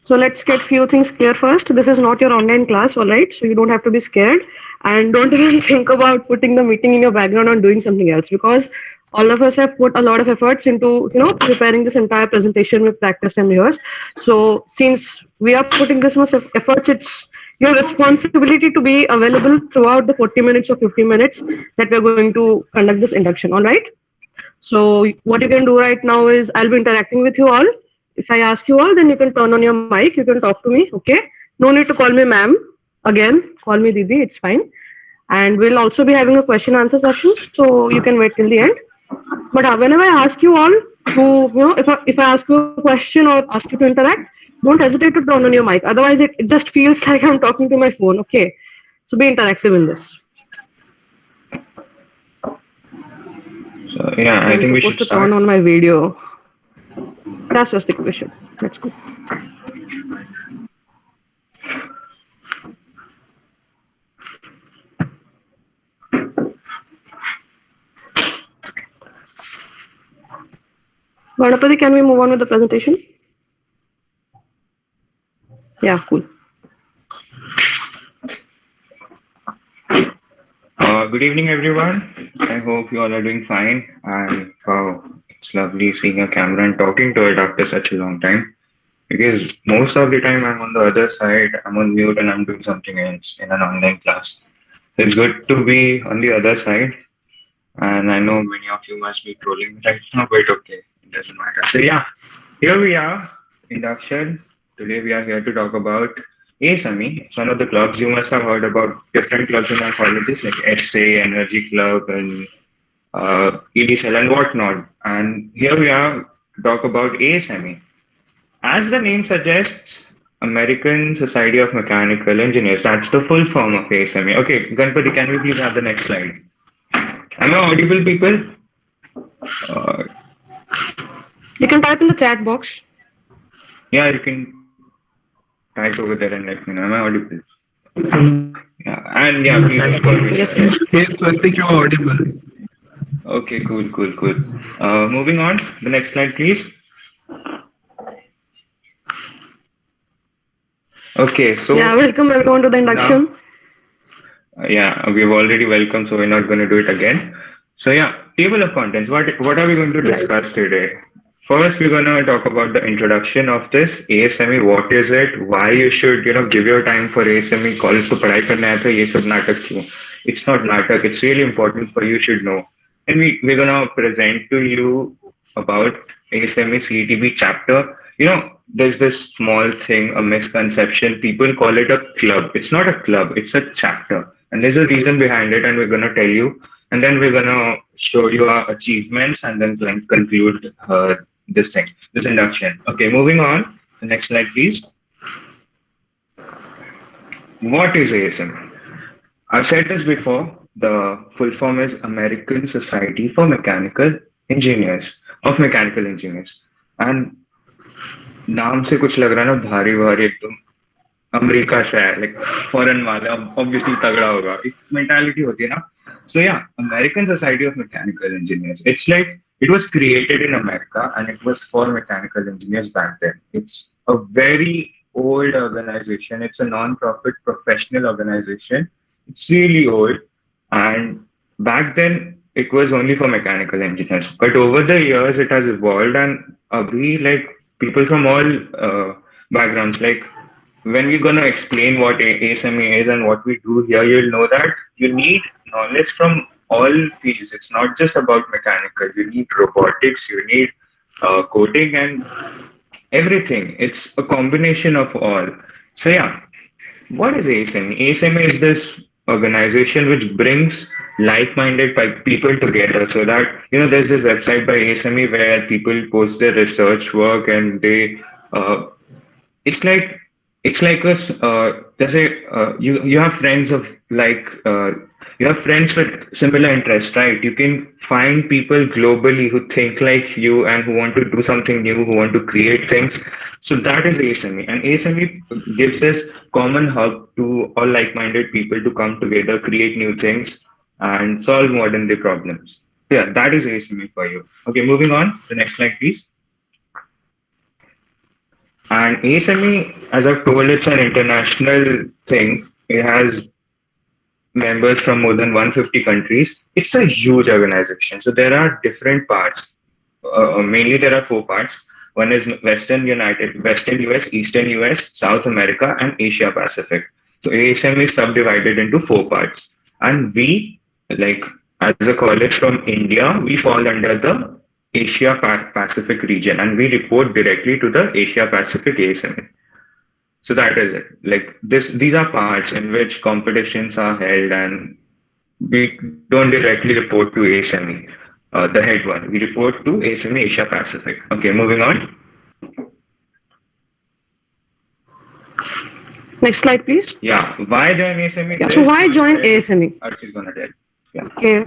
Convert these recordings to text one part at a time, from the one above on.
So let's get few things clear first. This is not your online class, all right? So you don't have to be scared, and don't even think about putting the meeting in your background or doing something else, because all of us have put a lot of efforts into preparing this entire presentation. We've practiced and rehearsed. So since we are putting this much effort, it's your responsibility to be available throughout the 40 minutes or 50 minutes that we're going to conduct this induction. All right. So what you can do right now is I'll be interacting with you all. If I ask you all, then you can turn on your mic. You can talk to me. Okay. No need to call me ma'am. Again, call me Didi. It's fine. And we'll also be having a question answer session. So you can wait till the end. But whenever I ask you all to, if I ask you a question or ask you to interact, don't hesitate to turn on your mic. Otherwise, it just feels like I'm talking to my phone. Okay. So be interactive in this. So yeah, I I'm think we supposed should to start. turn on my video. That's just the question. Let's go. Ganapati, can we move on with the presentation? Yeah, cool. Good evening, everyone. I hope you all are doing fine. And wow, it's lovely seeing a camera and talking to it after such a long time. Because most of the time I'm on the other side, I'm on mute and I'm doing something else in an online class. It's good to be on the other side. And I know many of you must be trolling me right now, but okay, it doesn't matter. So yeah, here we are, induction. Today we are here to talk about ASME. It's one of the clubs you must have heard about different clubs in our colleges like SA, Energy Club, and EDCL and whatnot. And here we are to talk about ASME. As the name suggests, American Society of Mechanical Engineers. That's the full form of ASME. Okay, Ganpati, can we please have the next slide? Am I audible, people? Uh, You can type in the chat box. yeah, you can type over there and let me know. Am I audible? Yeah, and yeah, please inform me. Yes, Sir. sir. Yes, I think you're audible. Okay, cool. Moving on. The next slide, please. Okay, so Yeah, welcome everyone to the induction. now, yeah, we've already welcomed, so we're not going to do it again. So yeah, table of contents. What are we going to Right. discuss today? First, we're going to talk about the introduction of this ASME. What is it? Why you should give your time for ASME? College to पढ़ाई करना है तो ये सब नाटक क्यों? It's not natak. It's really important for you should know. And we're going to present to you about ASME CETB chapter. There's this small thing, a misconception. People call it a club. It's not a club. It's a chapter. And there's a reason behind it, and we're going to tell you. And then we're going to show you our achievements and then conclude this induction. Okay, moving on. The next slide, please. What is ASM? I've said this before. The full form is American Society for Mechanical Engineers, of Mechanical Engineers. And नाम से कुछ लग रहा है ना भारी भारी एकदम अमेरिका से है लाइक फॉरेन वाला ऑब्वियसली तगड़ा होगा एक मेंटालिटी होती है ना सो या American society of mechanical engineers it's like it was created in America and it was for mechanical engineers back then. It's a very old organization. It's a non-profit professional organization. It's really old. And back then it was only for mechanical engineers. But over the years it has evolved and like people from all backgrounds, like when we're going to explain what ASME is and what we do here, you'll know that you need knowledge from all fields. It's not just about mechanical. You need robotics, you need coding and everything. It's a combination of all. So yeah, what is ASME? ASME is this organization which brings like-minded people together so that, there's this website by ASME where people post their research work and they, it's like, there's you have friends of you have friends with similar interests, right? You can find people globally who think like you and who want to do something new, who want to create things. So that is ASME. And ASME gives this common hub to all like-minded people to come together, create new things, and solve modern day problems. Yeah, that is ASME for you. Okay, moving on. The next slide, please. And ASME, as I've told, it's an international thing. It has members from more than 150 countries. It's a huge organization. So there are different parts. Mainly, there are four parts. One is Western US, Eastern US, South America, and Asia Pacific. So ASM is subdivided into four parts. And we, like as a college from India, we fall under the Pacific region, and we report directly to the Asia Pacific ASM. So that is it. Like these are parts in which competitions are held, and we don't directly report to ASME, the head one. We report to ASME Asia Pacific. Okay, moving on. Next slide, please. Yeah, why join ASME? Yeah, so why join ASME? Archie's gonna tell. Yeah. Okay.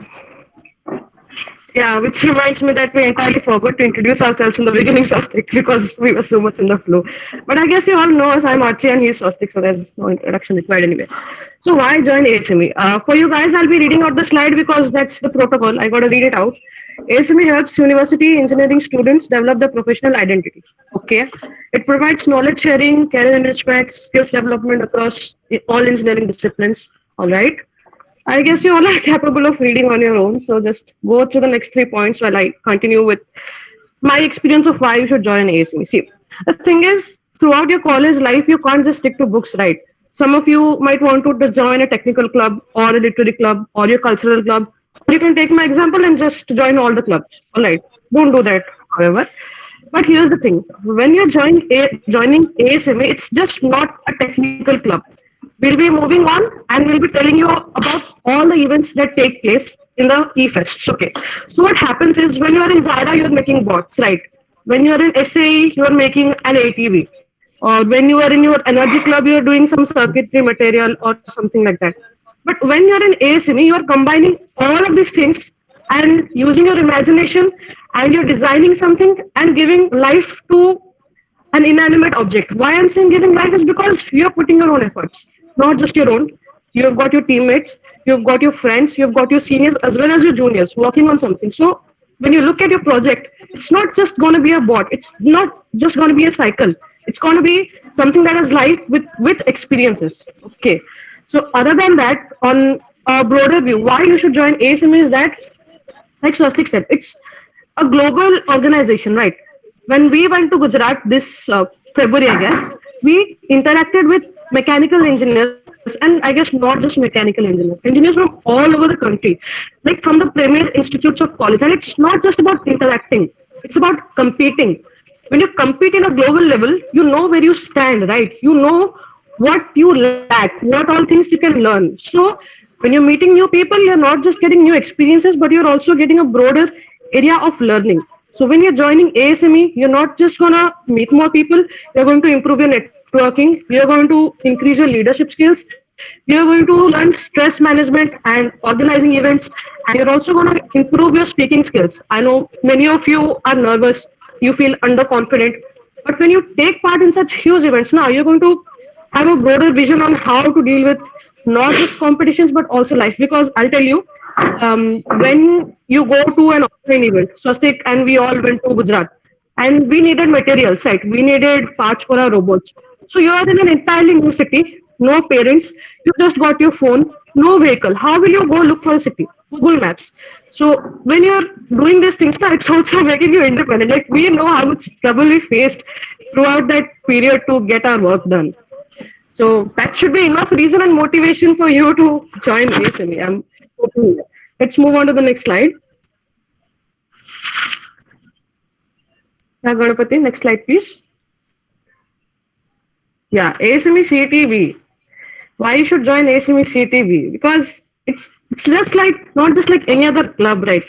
Yeah, which reminds me that we entirely forgot to introduce ourselves in the beginning, Swastik, because we were so much in the flow. But I guess you all know us. I'm Archie and he's Swastik, so there's no introduction required anyway. So why join ASME? For you guys, I'll be reading out the slide because that's the protocol. I got to read it out. ASME helps university engineering students develop their professional identity. Okay. It provides knowledge sharing, career enrichment, skills development across all engineering disciplines. All right. I guess you all are capable of reading on your own. So just go through the next 3 points while I continue with my experience of why you should join ASME. See, the thing is, throughout your college life, you can't just stick to books, right? Some of you might want to join a technical club or a literary club or your cultural club. Or you can take my example and just join all the clubs. All right. Don't do that, however. But here's the thing. When you're joining ASME, it's just not a technical club. We'll be moving on and we'll be telling you about all the events that take place in the eFests. Okay. So what happens is when you are in Zara, you're making bots, right? When you are in SAE, you're making an ATV. Or when you are in your energy club, you're doing some circuitry material or something like that. But when you're in ASME, you are combining all of these things and using your imagination and you're designing something and giving life to an inanimate object. Why I'm saying giving life is because you're putting your own efforts, not just your own. You've got your teammates, you've got your friends, you've got your seniors as well as your juniors working on something. So when you look at your project, it's not just going to be a bot. It's not just going to be a cycle. It's going to be something that has life with experiences. Okay. So other than that, on a broader view, why you should join ASM is that, like Swastik said, it's a global organization, right? When we went to Gujarat this February, I guess, we interacted with mechanical engineers, and I guess not just mechanical engineers from all over the country, like from the premier institutes of college. And it's not just about interacting, it's about competing. When you compete in a global level, you know where you stand, right? You know what you lack, what all things you can learn. So when you're meeting new people, you're not just getting new experiences, but you're also getting a broader area of learning. So when you're joining ASME, you're not just gonna meet more people, you're going to improve your networking, you're going to increase your leadership skills, you're going to learn stress management and organizing events, and you're also gonna improve your speaking skills. I know many of you are nervous, you feel underconfident, but when you take part in such huge events, now you're going to have a broader vision on how to deal with not just competitions but also life. Because I'll tell you, when you go to an offline event, Swastik and we all went to Gujarat, and we needed materials, right? We needed parts for our robots. So you are in an entirely new city, no parents, you just got your phone, no vehicle. How will you go look for a city? Google Maps. So when you're doing these things, it's also making you independent. Like we know how much trouble we faced throughout that period to get our work done. So that should be enough reason and motivation for you to join ASME. Let's move on to the next slide. Yeah, Ganapati, next slide, please. Yeah, ASME CTV. Why you should join ASME CTV? Because it's just like, not just like any other club, right?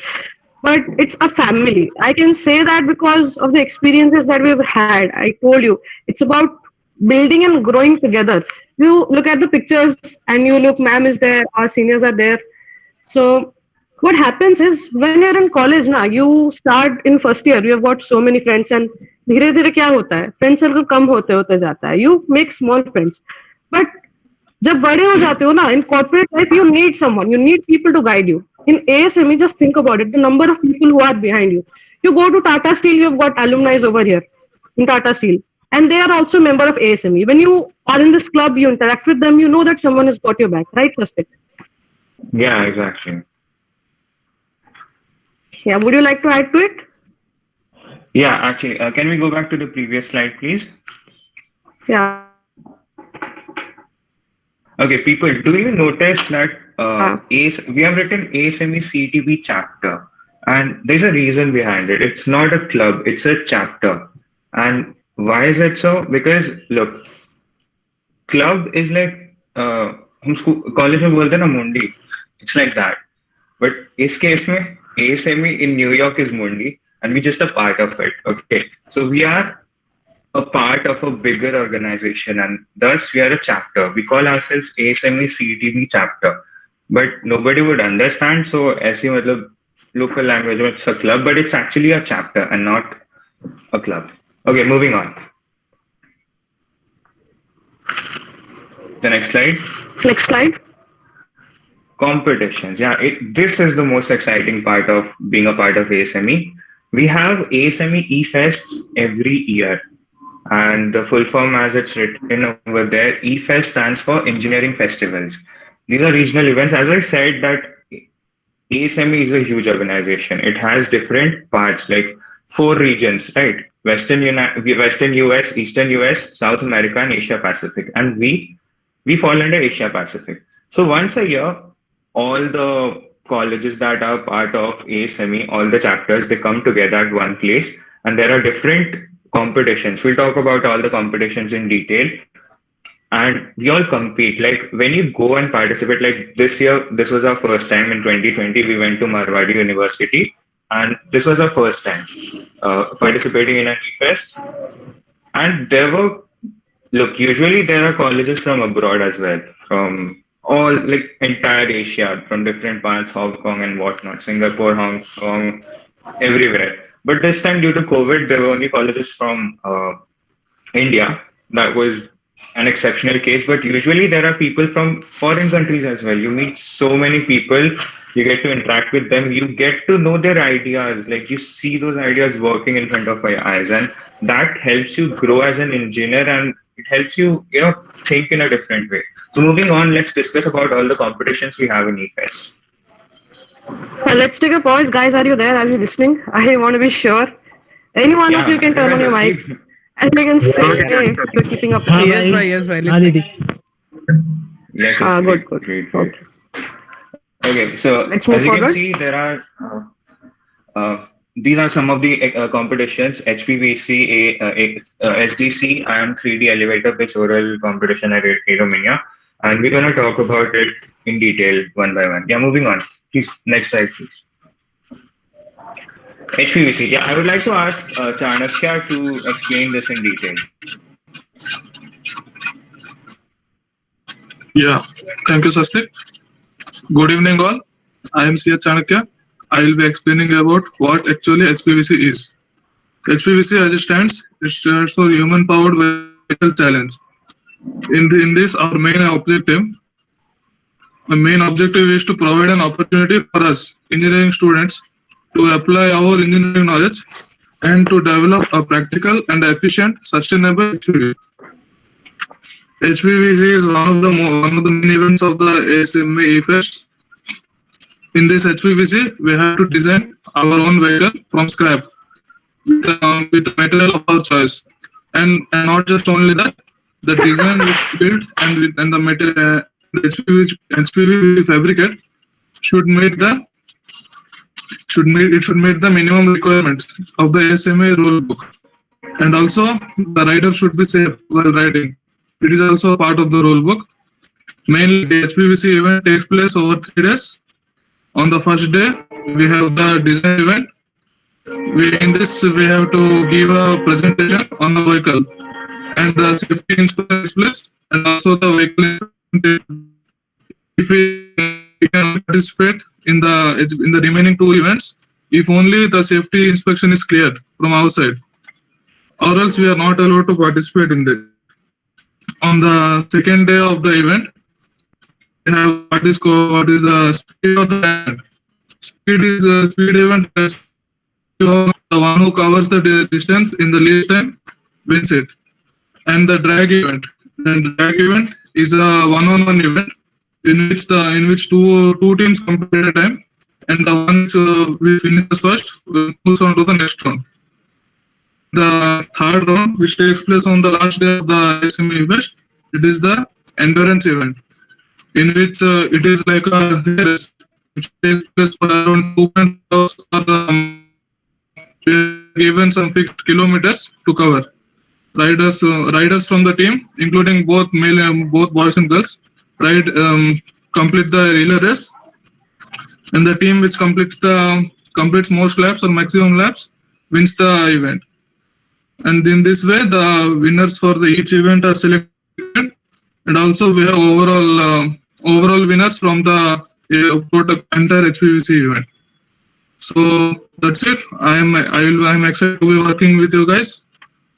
But it's a family. I can say that because of the experiences that we've had. I told you, it's about building and growing together. You look at the pictures and you look, ma'am is there, our seniors are there. So what happens is when you're in college now, you start in first year, you have got so many friends, and धीरे धीरे क्या होता है, friend circle कम होते जाता है. You make small friends, but जब बड़े हो जाते हो ना, in corporate life you need someone, you need people to guide you. In ASME, just think about it, the number of people who are behind you. You go to Tata Steel, you've got alumni over here in Tata Steel. and they are also a member of ASME. When you are in this club, you interact with them, you know that someone has got your back, right, Swastik? Yeah, exactly. Yeah, would you like to add to it? Yeah, actually, can we go back to the previous slide, please? Yeah. Okay, people, do you notice that we have written ASME CTB chapter, and there's a reason behind it. It's not a club, it's a chapter. And why is it so? Because look, club is like हम college में बोलते हैं ना मुंडी, it's like that. But इस case में ASME in New York is mundi, and we're just a part of it. Okay, so we are a part of a bigger organization, and thus we are a chapter. We call ourselves ASME CTB chapter, but nobody would understand. So ऐसे मतलब local language में it's a club, but it's actually a chapter and not a club. Okay, moving on. The next slide. Next slide. Competitions. Yeah, this is the most exciting part of being a part of ASME. We have ASME eFests every year. And the full form, as it's written over there, eFest stands for Engineering Festivals. These are regional events. As I said, that ASME is a huge organization. It has different parts, like 4 regions, right? Western US, Eastern US, South America, and Asia Pacific. And we fall under Asia Pacific. So once a year, all the colleges that are part of ASME, all the chapters, they come together at one place, and there are different competitions. We'll talk about all the competitions in detail, and we all compete. Like when you go and participate, like this year, this was our first time in 2020. We went to Marwadi University, and this was our first time participating in an eFest. And there were, look, usually there are colleges from abroad as well, from all like entire Asia, from different parts, Hong Kong and whatnot, Singapore, Hong Kong, everywhere. But this time, due to COVID, there were only colleges from India. That was an exceptional case. But usually, there are people from foreign countries as well. You meet so many people, you get to interact with them, you get to know their ideas. Like you see those ideas working in front of your eyes, and that helps you grow as an engineer, and it helps you, think in a different way. So, moving on, let's discuss about all the competitions we have in eFest. Let's take a pause. Guys, are you there? Are you listening? I want to be sure. Any one of you can turn on your mic and we can say if you're keeping up. Yes, bhai, listening. Yes, good. Great. Okay, so let's move as you forward. can see, there are these are some of the competitions: HPVC, SDC, and 3D elevator pitch oral competition at Romania, and we're gonna talk about it in detail one by one. Yeah, moving on. Please, next slide, please. HPVC. Yeah, I would like to ask Chanakya to explain this in detail. Yeah, thank you, Swastik. Good evening, all. I am C.H. Chanakya. I will be explaining about what actually HPVC is. HPVC, as it stands for Human Powered Vehicle Challenge. In this, our main objective is to provide an opportunity for us engineering students to apply our engineering knowledge and to develop a practical and efficient, sustainable HPVC. HPVC is one of the main events of the ASME eFest. In this HPVC, we have to design our own vehicle from scrap with material of our choice, and not just only that, the design which built and the material HPV we fabricate should meet the minimum requirements of the ASME rule book, and also the rider should be safe while riding. It is also part of the rule book. Mainly, the HPVC event takes place over 3 days. On the first day, we have the design event. In this, we have to give a presentation on the vehicle, and the safety inspection takes place, and also the vehicle. If we can participate in the remaining 2 events, if only the safety inspection is cleared from outside, or else we are not allowed to participate in it. On the second day of the event, we have what is the speed of the event. Speed event is the one who covers the distance in the least time wins it. and the drag event. And drag event is a one-on-one event in which two teams compete at a time, and the one which finishes first moves on to the next round. The third round, which takes place on the last day of the SME event, it is the endurance event, in which it is like a race which takes place for around 2.5 hours. Given some fixed kilometers to cover. Riders from the team, including both boys and girls, complete the relay race, and the team which completes most laps or maximum laps wins the event. And in this way, the winners for each event are selected, and also we have overall winners from the entire HPVC event. So that's it. I'm excited to be working with you guys.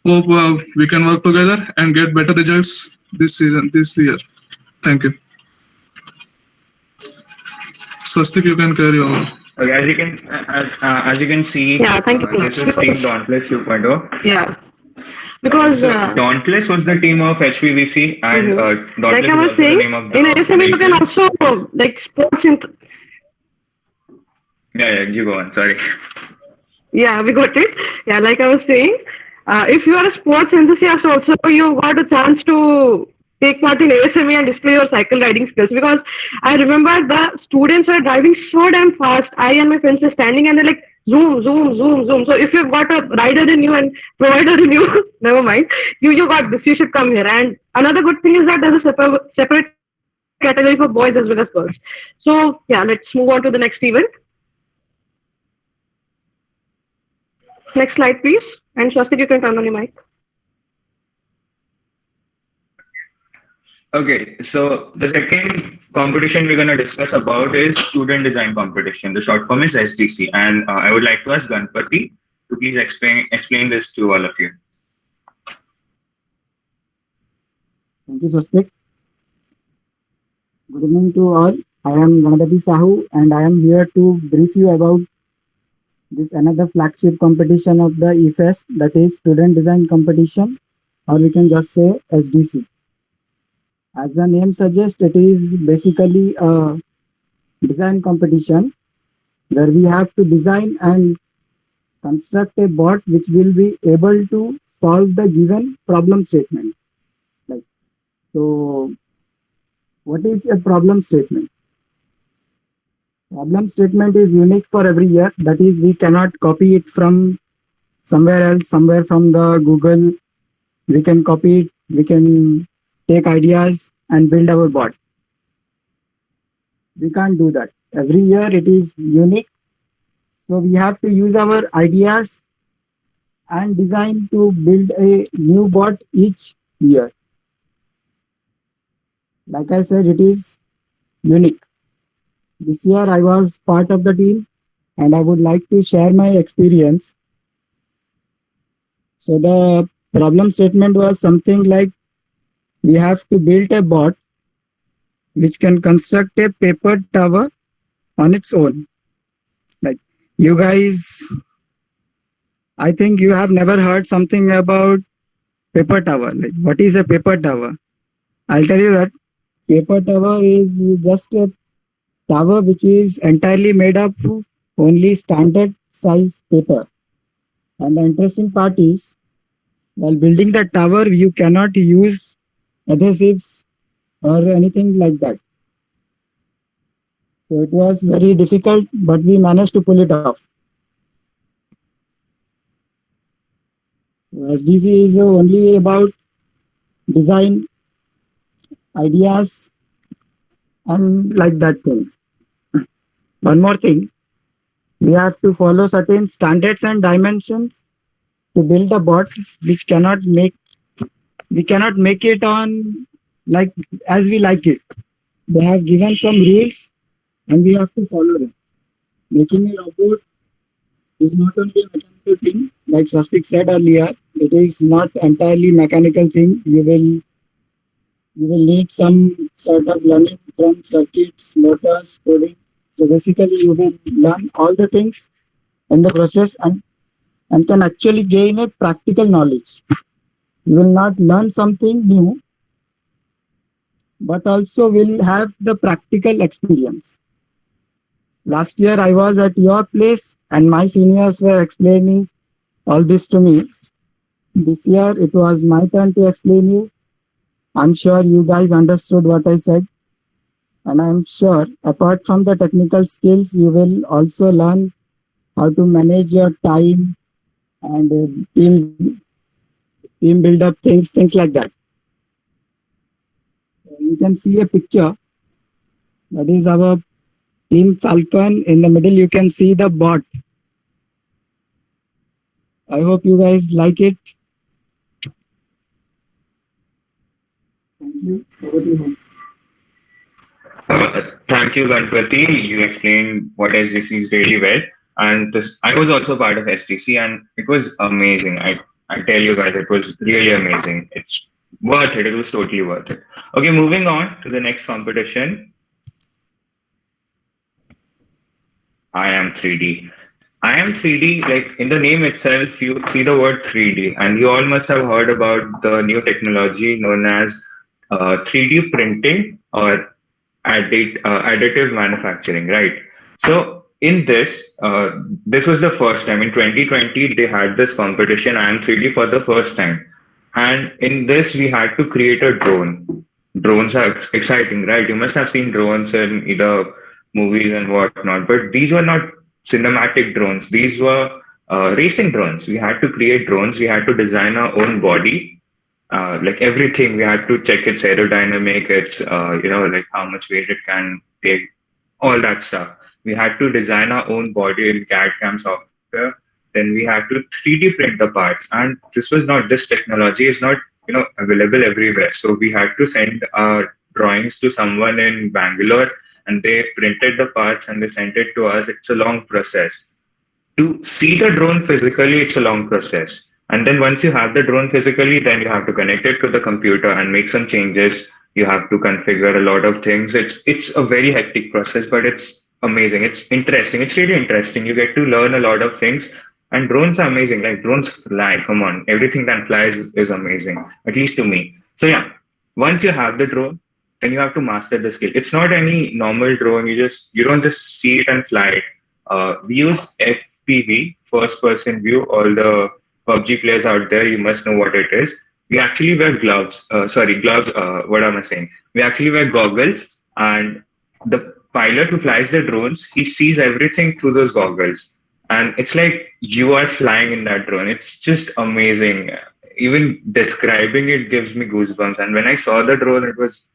Hope we can work together and get better results this year. Thank you. Swastik, you can carry on. Okay, as you can see, Yeah, thank you. this is Team Dauntless 2.0. Yeah, because Dauntless was the team of HPVC, and Dauntless like I is was also the saying, name of the in ASME you can also like sports in. Yeah, you go on. Sorry. Yeah, we got it. Yeah, like I was saying, if you are a sports enthusiast also, you got a chance to take part in ASME and display your cycle riding skills. Because I remember the students were driving so damn fast. I and my friends were standing and they're like, zoom, zoom, zoom, zoom. So if you've got a rider in you and provider in you, never mind, you got this. You should come here. And another good thing is that there's a separate category for boys as well as girls. So yeah, let's move on to the next event. Next slide, please. And Swastik, you can turn on your mic. Okay, so the second competition we're going to discuss about is student design competition. The short form is SDC, and I would like to ask Ganpati to please explain this to all of you. Thank you, Swastik. Good evening to all. I am Ganpati Sahu, and I am here to brief you about this another flagship competition of the EFES, that is Student Design Competition, or we can just say SDC. As the name suggests, it is basically a design competition where we have to design and construct a bot which will be able to solve the given problem statement. So, what is a problem statement? Problem statement is unique for every year. That is, we cannot copy it from somewhere else, somewhere from the Google. We can copy it, we can take ideas and build our bot. We can't do that. Every year it is unique. So we have to use our ideas and design to build a new bot each year. Like I said, it is unique. This year I was part of the team and I would like to share my experience. So the problem statement was something like we have to build a bot which can construct a paper tower on its own. Like you guys, I think you have never heard something about paper tower. Like what is a paper tower? I'll tell you that paper tower is just a tower which is entirely made up of only standard size paper. And the interesting part is, while building the tower, you cannot use adhesives or anything like that. So it was very difficult, but we managed to pull it off. So SDC is only about design, ideas, and like that things. One more thing, we have to follow certain standards and dimensions to build a bot which we cannot make it on like as we like it. They have given some rules and we have to follow them. Making a robot is not only a mechanical thing, like Swastik said earlier, it is not entirely mechanical thing. You will need some sort of learning from circuits, motors, coding. So basically you will learn all the things in the process and can actually gain a practical knowledge. You will not learn something new, but also will have the practical experience. Last year I was at your place and my seniors were explaining all this to me. This year it was my turn to explain you. I'm sure you guys understood what I said. And I'm sure apart from the technical skills, you will also learn how to manage your time and team build up things like that. You can see a picture. That is our Team Falcon. In the middle, you can see the bot. I hope you guys like it. Thank you. Over to you. Thank you, Ganpati. You explained what SDC is really well. And this, I was also part of SDC and it was amazing. I tell you guys, it was really amazing. It's worth it. It was totally worth it. Okay, moving on to the next competition. I am 3D. I am 3D, like in the name itself, you see the word 3D, and you all must have heard about the new technology known as 3D printing or additive manufacturing, right? So in this, this was the first time in 2020 they had this competition I am 3D for the first time, and in this we had to create a drone. Drones are exciting, right? You must have seen drones in either movies and whatnot, but these were not cinematic drones. These were racing drones. We had to create drones. We had to design our own body, like everything. We had to check its aerodynamic, its like how much weight it can take, all that stuff. We had to design our own body in CAD CAM software. Then we had to 3D print the parts, and this technology is not available everywhere. So we had to send our drawings to someone in Bangalore, and they printed the parts and they sent it to us. It's a long process. To see the drone physically, it's a long process. And then once you have the drone physically, then you have to connect it to the computer and make some changes. You have to configure a lot of things. It's a very hectic process, but it's amazing. It's interesting. It's really interesting. You get to learn a lot of things. And drones are amazing. Like drones fly. Come on, everything that flies is amazing. At least to me. So yeah, once you have the drone, then you have to master the skill. It's not any normal drone. You don't just see it and fly it. We use FPV, first person view. All the PUBG players out there, you must know what it is. We actually wear gloves. Gloves. What am I saying? We actually wear goggles, and the pilot who flies the drones, he sees everything through those goggles, and it's like you are flying in that drone. It's just amazing. Even describing it gives me goosebumps. And when I saw the drone, it was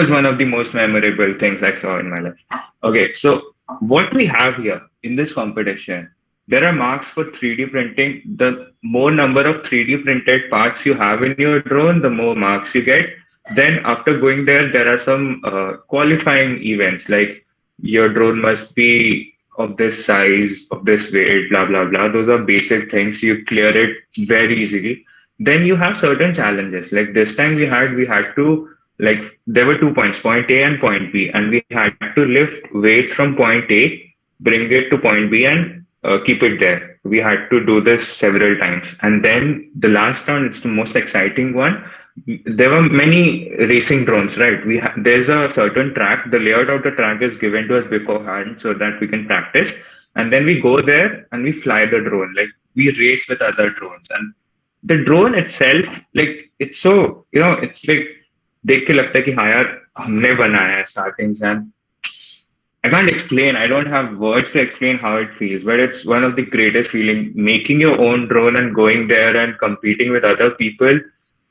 one of the most memorable things I saw in my life. Okay, so what we have here in this competition, there are marks for 3D printing. The more number of 3D printed parts you have in your drone, the more marks you get. Then after going there are some qualifying events, like your drone must be of this size, of this weight, blah, blah, blah. Those are basic things. You clear it very easily. Then you have certain challenges. Like this time we had to, like there were 2 points, point A and point B, and we had to lift weights from point A, bring it to point B, and keep it there. We had to do this several times. And then the last round, it's the most exciting one. There were many racing drones, right? There's a certain track. The layout of the track is given to us beforehand so that we can practice. And then we go there and we fly the drone. Like we race with other drones. And the drone itself, like it's so, it's like देख के लगता है कि हाँ यार हमने बनाया है starting से. I can't explain. I don't have words to explain how it feels, but it's one of the greatest feeling. Making your own drone and going there and competing with other people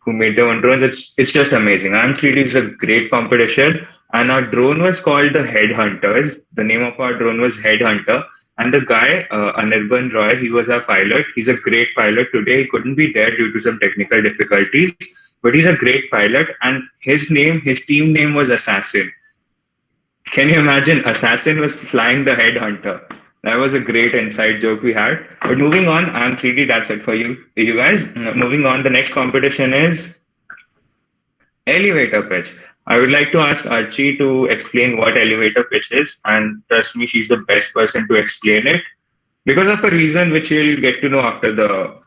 who made their own drones. It's just amazing. IM3D is a great competition, and our drone was called the Headhunters. The name of our drone was Headhunter, and the guy Anirban Roy, he was our pilot. He's a great pilot. Today he couldn't be there due to some technical difficulties, but he's a great pilot, and his team name was Assassin. Can you imagine? Assassin was flying the Headhunter. That was a great inside joke we had. But moving on, IM3D, that's it for you guys. Moving on, the next competition is elevator pitch. I would like to ask Archie to explain what elevator pitch is, and trust me, she's the best person to explain it because of a reason which you'll get to know after the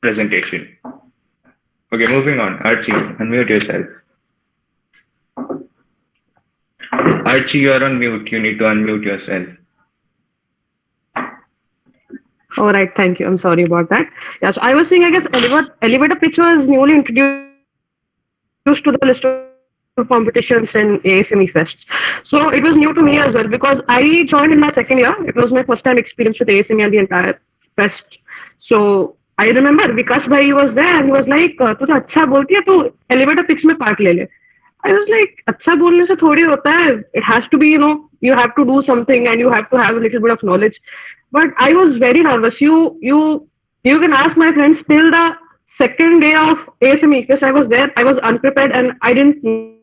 presentation. Okay, moving on. Archie, unmute yourself. Archie, you're on mute. You need to unmute yourself. All right, thank you. I'm sorry about that. Yeah, so I was saying, I guess elevator pitch was newly introduced to the list of competitions in ASME Fests. So it was new to me as well because I joined in my second year. It was my first time experience with ASME and the entire fest. So I remember Vikas bhai was there and he was like, "तू तो अच्छा बोलती है, तू elevator pitch में part ले ले." I was like, अच्छा बोलने से थोड़ी होता है. It has to be, you have to do something and you have to have a little bit of knowledge. But I was very nervous. You can ask my friends till the second day of ASME because I was there. I was unprepared and I didn't know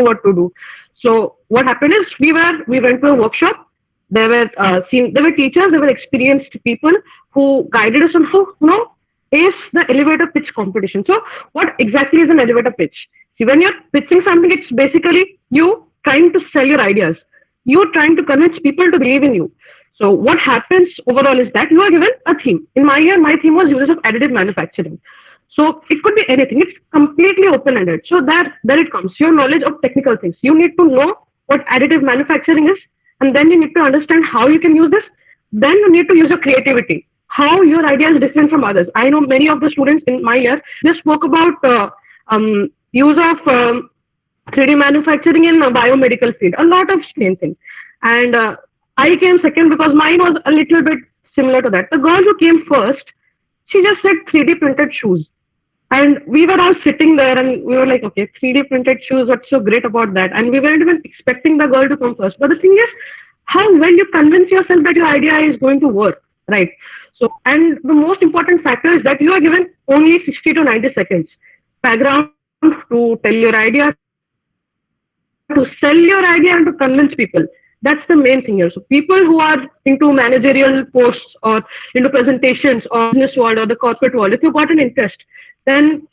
what to do. So what happened is we were sitting there and we were like, okay, we have to do something and we didn't know what to do. So what happened is we went to a workshop. There were teachers, there were experienced people who guided us on how is the elevator pitch competition. So what exactly is an elevator pitch? See, when you're pitching something, it's basically you trying to sell your ideas. You're trying to convince people to believe in you. So what happens overall is that you are given a theme. In my year, my theme was uses of additive manufacturing. So it could be anything. It's completely open-ended. So there it comes. Your knowledge of technical things. You need to know what additive manufacturing is, and then you need to understand how you can use this. Then you need to use your creativity. How your idea is different from others. I know many of the students in my year they spoke about use of 3D manufacturing in biomedical field. A lot of same thing, and I came second because mine was a little bit similar to that. The girl who came first, she just said 3D printed shoes. And we were all sitting there and we were like, okay, 3D printed shoes, what's so great about that? And we weren't even expecting the girl to come first. But the thing is, how well you convince yourself that your idea is going to work, right? So, and the most important factor is that you are given only 60 to 90 seconds background to tell your idea, to sell your idea, and to convince people. That's the main thing here. So people who are into managerial posts or into presentations or business world or the corporate world, if you've got an interest, then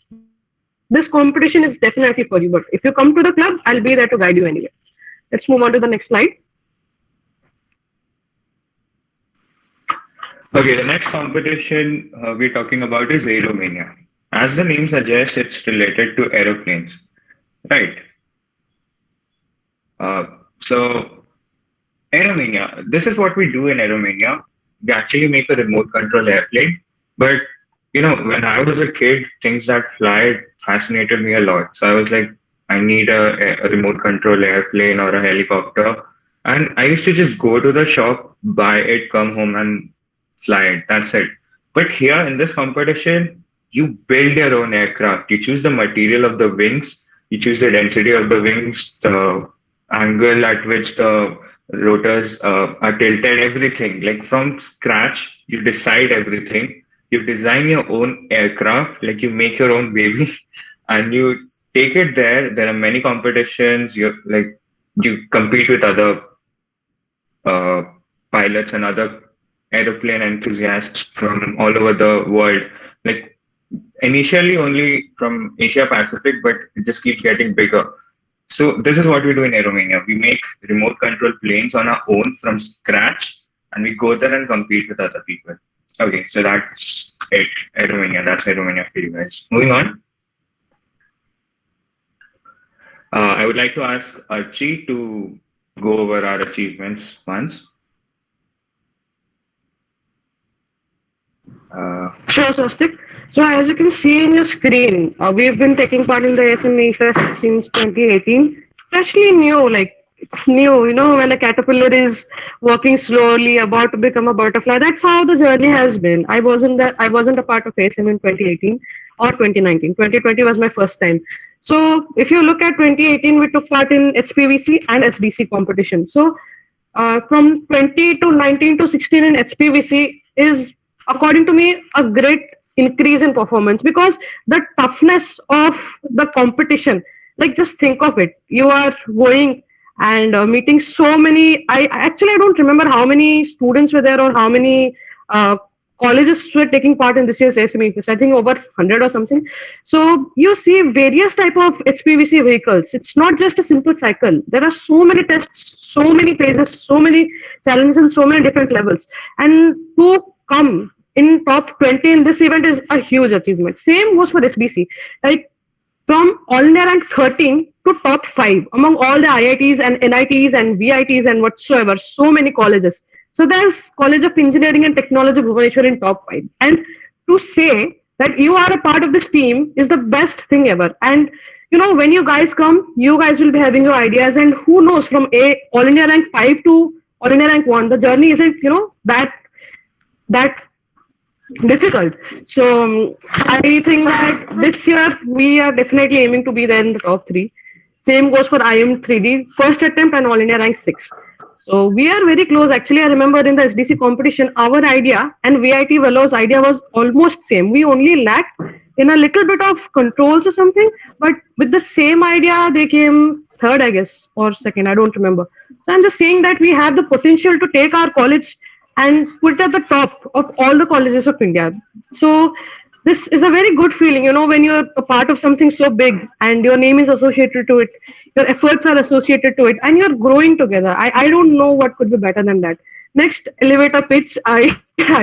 this competition is definitely for you. But if you come to the club, I'll be there to guide you anyway. Let's move on to the next slide. Okay, the next competition we're talking about is Aeromania. As the name suggests, it's related to aeroplanes, right? So Aeromania, this is what we do in Aeromania. We actually make a remote control airplane. But, when I was a kid, things that fly fascinated me a lot. So I was like, I need a remote control airplane or a helicopter. And I used to just go to the shop, buy it, come home and fly it. That's it. But here in this competition, you build your own aircraft. You choose the material of the wings. You choose the density of the wings, the angle at which the rotors are tilted, everything. Like from scratch, you decide everything. You design your own aircraft, like you make your own baby, and you take it there. There are many competitions. You compete with other pilots and other aeroplane enthusiasts from all over the world. Like initially only from Asia Pacific, but it just keeps getting bigger. So this is what we do in Aeromania. We make remote control planes on our own from scratch, and we go there and compete with other people. Okay, so that's it. Aeromania. That's Aeromania for you guys. Moving on. I would like to ask Archie to go over our achievements once. Sure, Swastik. So as you can see in your screen, we've been taking part in the ASME Fest since 2018. Especially new, it's new, when a caterpillar is walking slowly, about to become a butterfly. That's how the journey has been. I wasn't a part of ASM in 2018 or 2019. 2020 was my first time. So if you look at 2018, we took part in HPVC and SDC competition. So from 20 to 19 to 16 in HPVC is, according to me, a great increase in performance because the toughness of the competition, just think of it. You are going and meeting so many, I don't remember how many students were there or how many colleges were taking part in this year's ASME Fest. I think over 100 or something. So you see various type of HPVC vehicles. It's not just a simple cycle. There are so many tests, so many phases, so many challenges, and so many different levels. And to come in top 20 in this event is a huge achievement. Same goes for SBC. Like from all India rank 13 to top 5 among all the IITs and NITs and VITs and whatsoever, so many colleges. So there's College of Engineering and Technology Bhubaneswar in top 5. And to say that you are a part of this team is the best thing ever. And you know, when you guys come, you guys will be having your ideas, and who knows, from a all India rank 5 to all India rank 1, the journey isn't, you know, that difficult. So I think that this year we are definitely aiming to be there in the top 3. Same goes for IM 3D, first attempt and all India rank 6. So we are very close. Actually, I remember in the SDC competition, our idea and VIT Vellaw's idea was almost same. We only lacked in a little bit of controls or something, but with the same idea, they came third, I guess, or second. I don't remember. So I'm just saying that we have the potential to take our college and put it at the top of all the colleges of India. So this is a very good feeling, you know, when you're a part of something so big and your name is associated to it, your efforts are associated to it, and you're growing together. I don't know what could be better than that. Next elevator pitch, I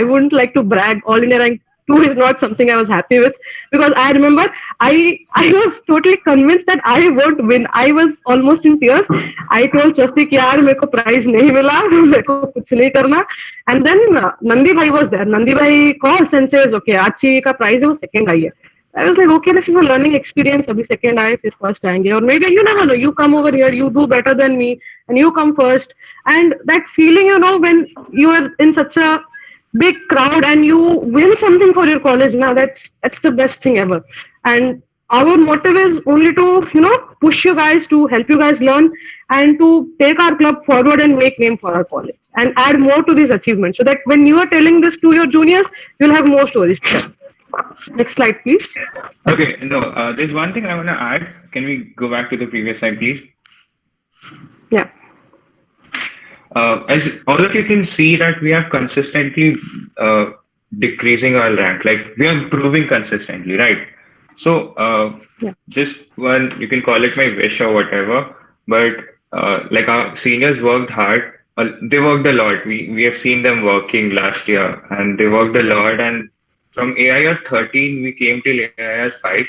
wouldn't like to brag. All India rank 2 is not something I was happy with, because I remember I was totally convinced that I won't win. I was almost in tears. I told Swasti कि यार मेरे को prize नहीं मिला, मेरे को कुछ नहीं करना. And then Nandi Bhai was there. Nandi Bhai calls and says, okay, Achi का prize है वो second आई है. I was like, okay, this is a learning experience. अभी second आए फिर first आएंगे, or maybe you never know. You come over here, you do better than me, and you come first. And that feeling, you know, when you are in such a big crowd and you win something for your college, now that's the best thing ever. And our motive is only to, you know, push you guys, to help you guys learn, and to take our club forward and make name for our college and add more to these achievements, so that when you are telling this to your juniors, you'll have more stories to tell. Next slide, please. Okay, no, there's one thing I want to add. Can we go back to the previous slide, please? Yeah. As all of you can see that we are consistently decreasing our rank, like we are improving consistently, right? So just one, you can call it my wish or whatever, but like our seniors worked hard. They worked a lot. We have seen them working last year, and they worked a lot. And from AIR 13, we came till AIR 5.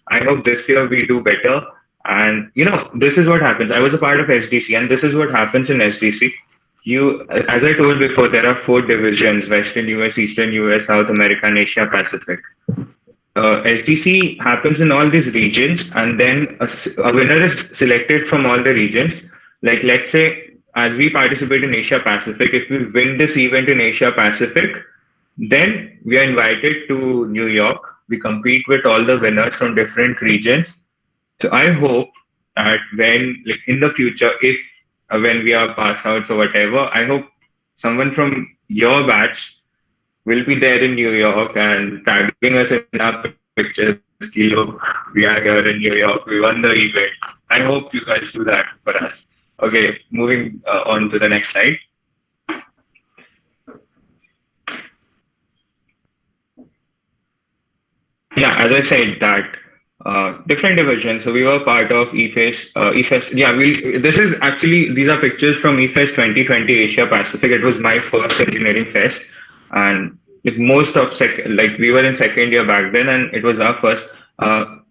I hope this year we do better. And you know, this is what happens. I was a part of SDC, and this is what happens in SDC. You, as I told before, there are 4 divisions: Western US, Eastern US, South America, and Asia Pacific. SDC happens in all these regions, and then a winner is selected from all the regions. Like, let's say, as we participate in Asia Pacific, if we win this event in Asia Pacific, then we are invited to New York. We compete with all the winners from different regions. So I hope that when, like in the future, if when we are pass outs or whatever, I hope someone from your batch will be there in New York and tagging us in our pictures. We are here in New York. We won the event. I hope you guys do that for us. Okay, moving on to the next slide. Yeah, as I said that different divisions. So we were part of EFES. Yeah, this is actually, these are pictures from EFES 2020 Asia Pacific. It was my first engineering fest, and like most of we were in second year back then, and it was our first.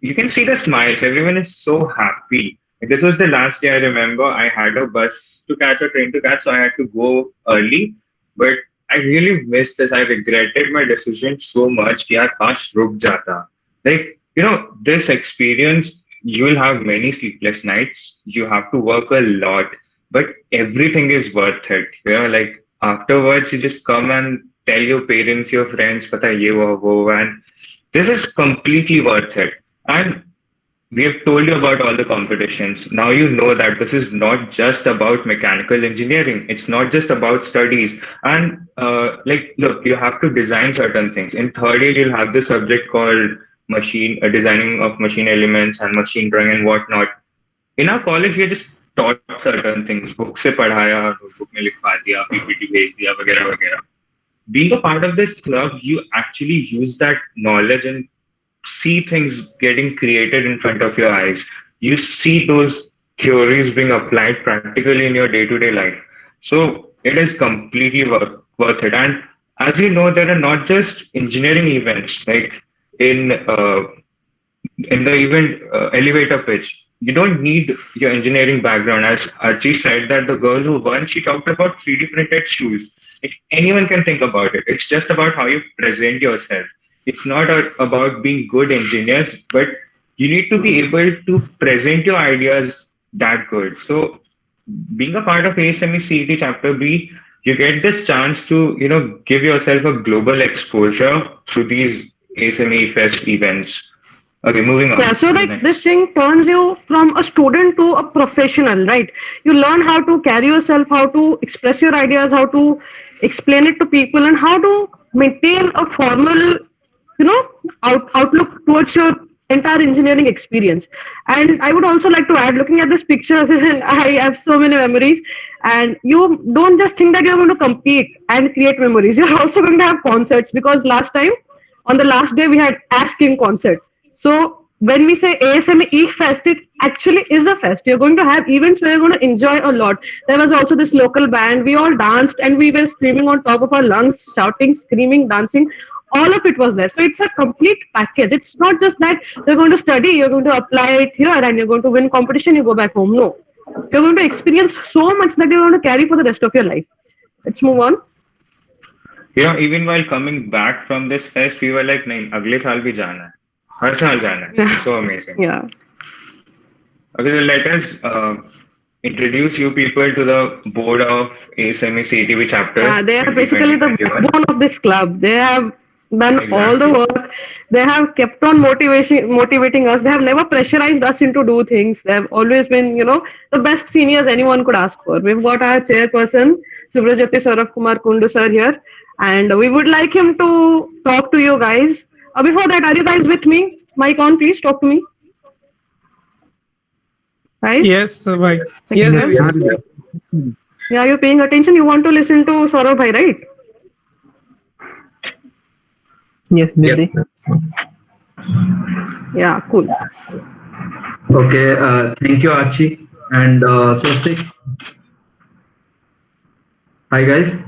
You can see the smiles. Everyone is so happy. This was the last day I remember. I had a bus to catch, a train to catch, so I had to go early. But I really missed this. I regretted my decision so much. Yaar, kash ruk jata. Like, you know, this experience, you will have many sleepless nights. You have to work a lot, but everything is worth it. You know, like afterwards, you just come and tell your parents, your friends, pata ye wo, and this is completely worth it. And we have told you about all the competitions. Now you know that this is not just about mechanical engineering. It's not just about studies. And like, look, you have to design certain things. In third year, you'll have this subject called designing of machine elements and machine drawing and whatnot. In our college, we are just taught certain things. Book se padhaya, book mein likhwa diya, PPT bhej diya, वगैरह वगैरह. being a part of this club, you actually use that knowledge and see things getting created in front of your eyes. You see those theories being applied practically in your day-to-day life. So it is completely worth it. And as you know, there are not just engineering events like in in the event elevator pitch. You don't need your engineering background. As Archie said, that the girl who won, she talked about 3D printed shoes. Like anyone can think about it. It's just about how you present yourself. It's not about being good engineers, but you need to be able to present your ideas that good. So being a part of ASME CET Chapter B, you get this chance to, give yourself a global exposure through these ASME Fest events. Okay, moving on. Yeah, so to the like next. this thing turns you from a student to a professional, right? You learn how to carry yourself, how to express your ideas, how to explain it to people, and how to maintain a formal, outlook towards your entire engineering experience. And I would also like to add, looking at these pictures, and I have so many memories. And you don't just think that you're going to compete and create memories. You're also going to have concerts, because last time, on the last day, we had Ash King concert. So when we say ASME Fest, it actually is a fest. You're going to have events where you're going to enjoy a lot. There was also this local band. We all danced and we were screaming on top of our lungs, shouting, screaming, dancing. All of it was there. So it's a complete package. It's not just that you're going to study, you're going to apply it here, and you're going to win competition, you go back home. No. You're going to experience so much that you're going to carry for the rest of your life. Let's move on. Even while coming back from this fest, we were like, nahin, agle saal bhi jana hai. Har saal jana hai. It's so amazing. Yeah. Okay, so let us introduce you people to the board of ASME CETV chapter. Yeah, they are basically the 2021. backbone of this club. They have done all the Exactly. work. They have kept on motivating us. They have never pressurized us into do things. They have always been, the best seniors anyone could ask for. We've got our chairperson, Subrajyoti Saurav Kumar Kundu sir here, and we would like him to talk to you guys. Before that, are you guys with me? Mic on, please. Talk to me. Right? Yes, bhai. Yes. Yes, Yeah, you're paying attention. You want to listen to Saurav bhai, right? yes, Nidhi. Yeah, cool. Okay, thank you, Archie and Swastik. Hi, guys.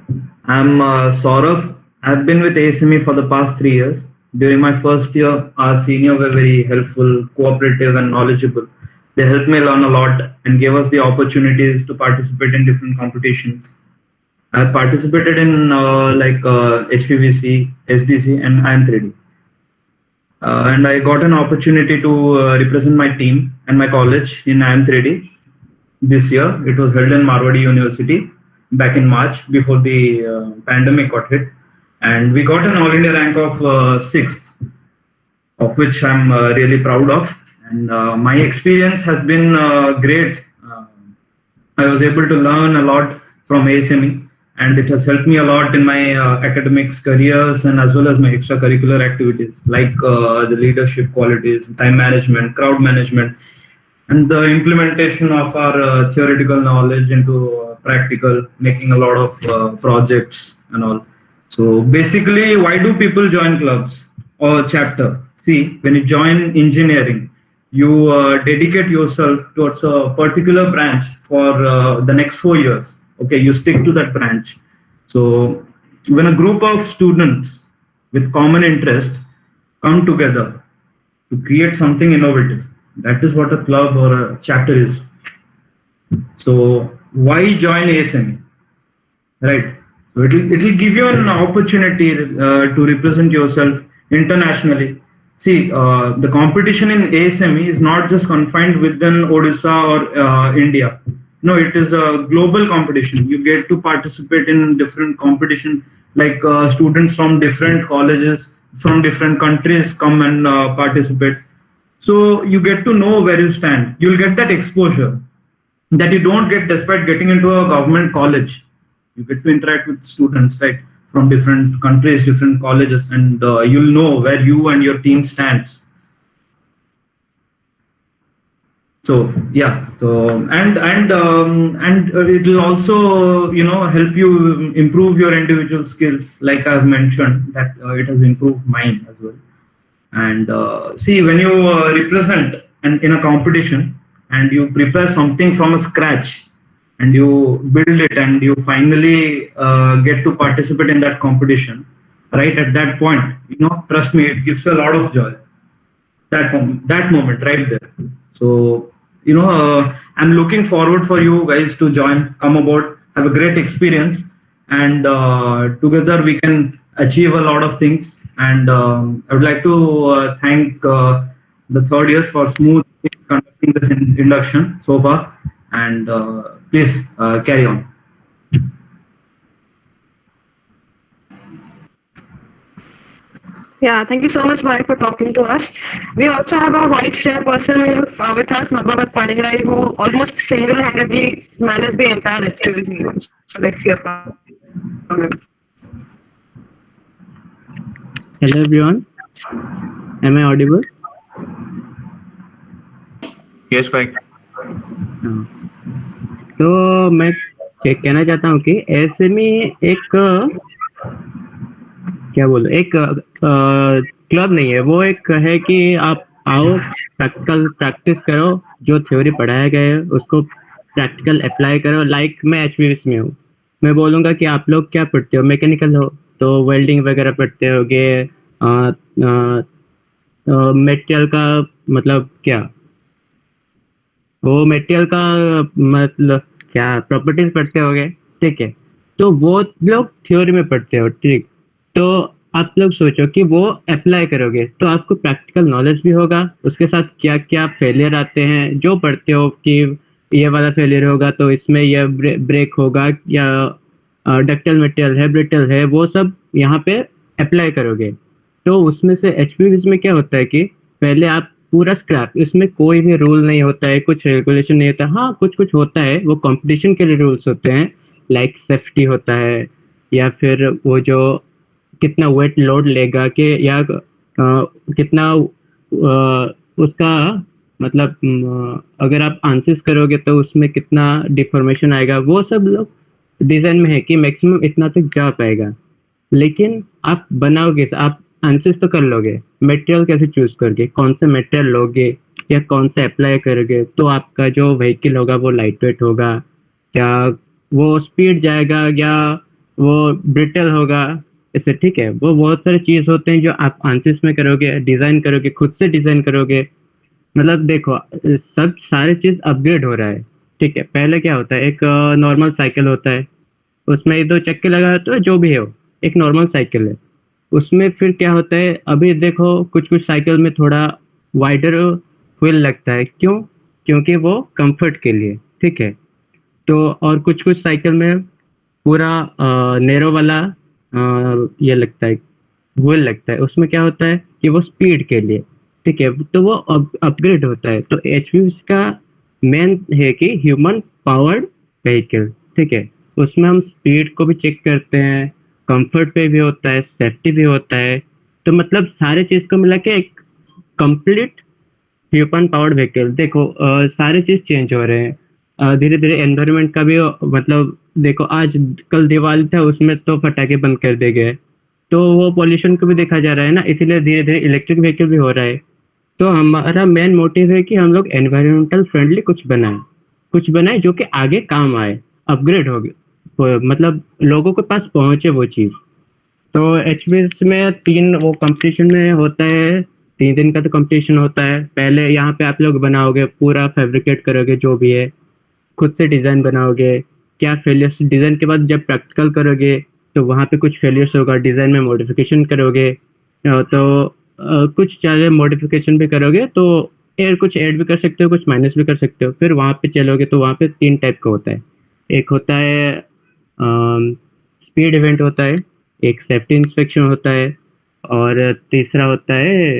I'm Saurav. I've been with ASME for the past 3 years. During my first year, our senior were very helpful, cooperative, and knowledgeable. They helped me learn a lot and gave us the opportunities to participate in different competitions. I participated in HPVC, SDC, and IM3D. And I got an opportunity to represent my team and my college in IM3D this year. It was held in Marwadi University back in March before the pandemic got hit. And we got an All India rank of 6th, of which I'm really proud of. And my experience has been great. I was able to learn a lot from ASME, and it has helped me a lot in my academics careers and as well as my extracurricular activities like the leadership qualities, time management, crowd management, and the implementation of our theoretical knowledge into practical, making a lot of projects and all. So basically, why do people join clubs or chapter? See, when you join engineering, you dedicate yourself towards a particular branch for the next 4 years. Okay, you stick to that branch. So when a group of students with common interest come together to create something innovative, that is what a club or a chapter is. So why join ASME? Right. So it'll give you an opportunity to represent yourself internationally. See, the competition in ASME is not just confined within Odisha or India. No, it is a global competition. You get to participate in different competition, like students from different colleges, from different countries come and participate. So you get to know where you stand. You'll get that exposure that you don't get despite getting into a government college. You get to interact with students, right, from different countries, different colleges, and you'll know where you and your team stands. So yeah, so and it will also help you improve your individual skills, like I've mentioned that it has improved mine as well. And see, when you represent in a competition and you prepare something from a scratch and you build it and you finally get to participate in that competition, right at that point, trust me, it gives you a lot of joy, that moment right there. So I'm looking forward for you guys to join, come aboard, have a great experience, and together we can achieve a lot of things. And I would like to thank the third years for smooth conducting this induction so far. And please carry on. Yeah, thank you so much, Bhai, for talking to us. We also have our vice chairperson with us, Nabhagat Panigrai, who almost single-handedly managed the entire HPVC event. So let's hear from him. Hello everyone. Am I audible? Yes, Mike. तो मैं कहना चाहता हूँ कि ऐसे में एक क्या बोलो, एक क्लब नहीं है, वो एक है कि आप आओ, प्रैक्टिस करो, जो थ्योरी पढ़ाया गया है उसको प्रैक्टिकल अप्लाई करो. लाइक मैं HPVC में हूँ, मैं बोलूँगा कि आप लोग क्या पढ़ते हो, मैकेनिकल हो तो वेल्डिंग वगैरह पढ़ते होगे, मटेरियल का मतलब क्या, वो मटेरियल का मतलब क्या प्रॉपर्टीज पढ़ते होगे, ठीक है. तो वो लोग थ्योरी में पढ़ते हो, ठीक. तो आप लोग सोचो कि वो अप्लाई करोगे तो आपको प्रैक्टिकल नॉलेज भी होगा, उसके साथ क्या क्या फेलियर आते हैं जो पढ़ते हो कि ये वाला फेलियर होगा तो इसमें ये ब्रेक होगा, या डक्टाइल मटेरियल है, ब्रिटल है, वो सब यहाँ पे अप्लाई करोगे. तो उसमें से HPVC में क्या होता है कि पहले आप पूरा स्क्रैप, इसमें कोई भी रूल नहीं होता है, कुछ रेगुलेशन नहीं होता. हाँ, कुछ कुछ होता है, वो कंपटीशन के लिए रूल्स होते हैं, लाइक सेफ्टी होता है, या फिर वो जो कितना वेट लोड लेगा के, या कितना उसका मतलब अगर आप आंसर्स करोगे तो उसमें कितना डिफॉर्मेशन आएगा, वो सब लोग डिजाइन में है कि मैक्सिमम इतना तक जा पाएगा. लेकिन आप बनाओगे, आप आंसर्स तो कर लोगे, मटेरियल कैसे चूज करोगे, कौन सा मटेरियल लोगे या कौन सा अप्लाई करोगे, तो आपका जो व्हीकल होगा वो लाइट वेट होगा, क्या वो स्पीड जाएगा, या वो ब्रिटल होगा, ऐसे, ठीक है. वो बहुत सारे चीज होते हैं जो आप आंसर्स में करोगे, डिजाइन करोगे, खुद से डिजाइन करोगे. मतलब देखो, सब सारे चीज अपग्रेड हो रहा है, ठीक है. पहले क्या होता है, एक नॉर्मल साइकिल होता है, उसमें 2 चक्के लगा होते हैं, जो भी हो, एक नॉर्मल साइकिल है. उसमें फिर क्या होता है, अभी देखो कुछ कुछ साइकिल में थोड़ा वाइडर व्हील लगता है, क्यों, क्योंकि वो कंफर्ट के लिए, ठीक है. तो और कुछ कुछ साइकिल में पूरा नैरो वाला ये लगता है, व्हील लगता है. उसमें क्या होता है कि वो स्पीड के लिए, ठीक है. तो वो अपग्रेड होता है. तो HPVC का मेन है कि ह्यूमन पावर्ड व्हीकल, ठीक है. उसमें हम स्पीड को भी चेक करते हैं, कंफर्ट पे भी होता है, सेफ्टी भी होता है. तो मतलब सारे चीज को मिला के एक कंप्लीट ह्यूमन पावर्ड व्हीकल. देखो सारे चीज चेंज हो रहे हैं, धीरे धीरे एनवायरनमेंट का भी, मतलब देखो आज कल दिवाली था, उसमें तो पटाखे बंद कर दिए गए, तो वो पॉल्यूशन को भी देखा जा रहा है ना, इसीलिए धीरे धीरे इलेक्ट्रिक व्हीकल भी हो रहा है. तो हमारा मेन मोटिव है कि हम लोग एनवायरमेंटल फ्रेंडली कुछ बनाए जो कि आगे काम आए, अपग्रेड हो गए, मतलब लोगों के पास पहुंचे वो चीज. तो HPVC में 3 वो कंपटीशन में होता है, 3 दिन का तो कंपटीशन होता है. पहले यहाँ पे आप लोग बनाओगे, पूरा फैब्रिकेट करोगे, जो भी है खुद से डिजाइन बनाओगे, क्या फेलियर्स, डिजाइन के बाद जब प्रैक्टिकल करोगे तो वहाँ पे कुछ फेलियर्स होगा, डिजाइन में मॉडिफिकेशन करोगे, तो कुछ चाहे मॉडिफिकेशन भी करोगे तो कुछ ऐड भी कर सकते हो, कुछ माइनस भी कर सकते हो. फिर वहाँ पे चलोगे तो वहाँ पे 3 टाइप का होता है. एक होता है स्पीड इवेंट होता है, एक सेफ्टी इंस्पेक्शन होता है, और तीसरा होता है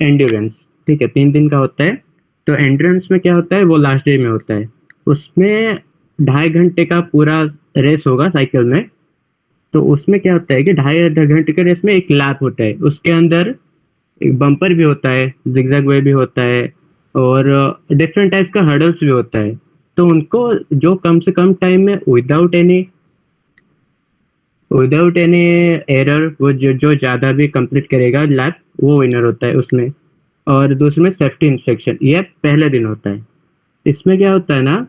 एंड्योरेंस, ठीक है. 3 दिन का होता है. तो एंड्योरेंस में क्या होता है, वो लास्ट डे में होता है. उसमें 2.5 घंटे का पूरा रेस होगा साइकिल में. तो उसमें क्या होता है कि 2.5 घंटे के रेस में एक लैप होता है, उसके अंदर एक बम्पर भी होता है, जिगजैग वे भी होता है, और डिफरेंट टाइप का हर्डल्स भी होता है। तो उनको जो कम से कम टाइम में विदाउट एनी एरर वो जो ज्यादा भी कंप्लीट करेगा लैब, वो विनर होता है उसमें। और दूसरे में सेफ्टी इंस्पेक्शन, ये पहले दिन होता है। इसमें क्या होता है ना,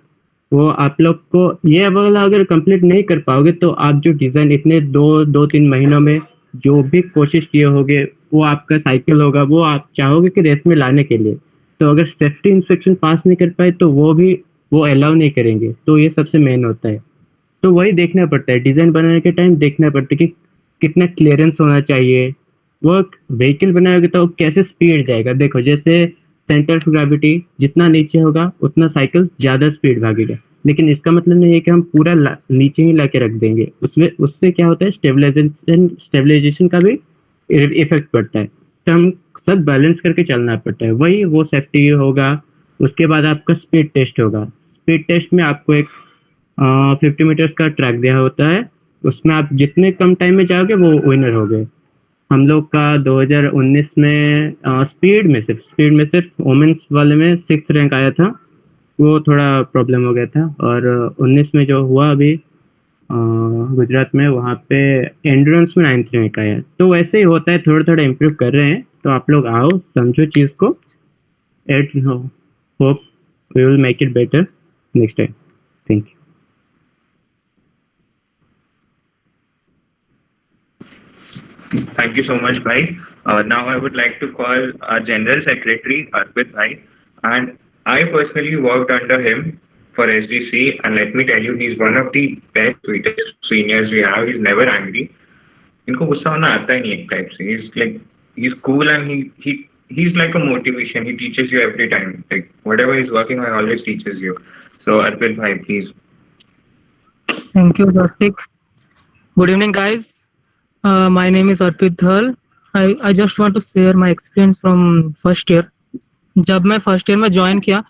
वो आप लोग को ये वाला अगर कंप्लीट नहीं कर पाओगे तो आप जो डिजाइन इतने 2-3 महीनों में जो भी कोशिश किए होगे, वो आपका साइकिल होगा, वो आप चाहोगे कि रेस में लाने के लिए, तो अगर सेफ्टी इंस्पेक्शन पास नहीं कर पाए तो वो अलाउ नहीं करेंगे। तो ये सबसे मेन होता है। तो वही देखना पड़ता है, डिजाइन बनाने के टाइम देखना पड़ता है कि कितना क्लियरेंस होना चाहिए। वो व्हीकल बनाओगे तो कैसे स्पीड जाएगा, देखो जैसे सेंटर ऑफ ग्रेविटी जितना नीचे होगा उतना साइकिल ज्यादा स्पीड भागेगा, लेकिन इसका मतलब नहीं है कि हम पूरा नीचे ही लाके रख देंगे। उसमें उससे क्या होता है, स्टेबलाइजेशन का भी इफेक्ट पड़ता है। तो हम सब बैलेंस करके चलना पड़ता है, वही वो सेफ्टी होगा। उसके बाद आपका स्पीड टेस्ट होगा। स्पीड टेस्ट में आपको एक 50 मीटर्स का ट्रैक दिया होता है, उसमें आप जितने कम टाइम में जाओगे वो विनर हो गए। हम लोग का 2019 में स्पीड में सिर्फ वोमेन्स वाले में 6th रैंक आया था, वो थोड़ा प्रॉब्लम हो गया था। और 19 में जो हुआ अभी गुजरात में, वहाँ पे एंड्योरेंस में 9th रैंक आया। तो वैसे ही होता है, थोड़ा थोड़ा इम्प्रूव कर रहे हैं। तो आप लोग आओ, समझो चीज को, at hope we will make it better next time. Thank you. Thank you so much, Bhai. Now I would like to call our General Secretary, Arpit Bhai. And I personally worked under him for SDC. And let me tell you, he's one of the best, sweetest seniors we have. He's never angry. इनको गुस्सा होना आता ही नहीं एक type से. He's cool and he's like a motivation. He teaches you every time. Like whatever he's working on, always teaches you. So Arpit Bhai, please. Thank you, Dastik. Good evening, guys. My name is Arpit Dhal. I just want to share my experience from first year. जब मैं first year में join किया,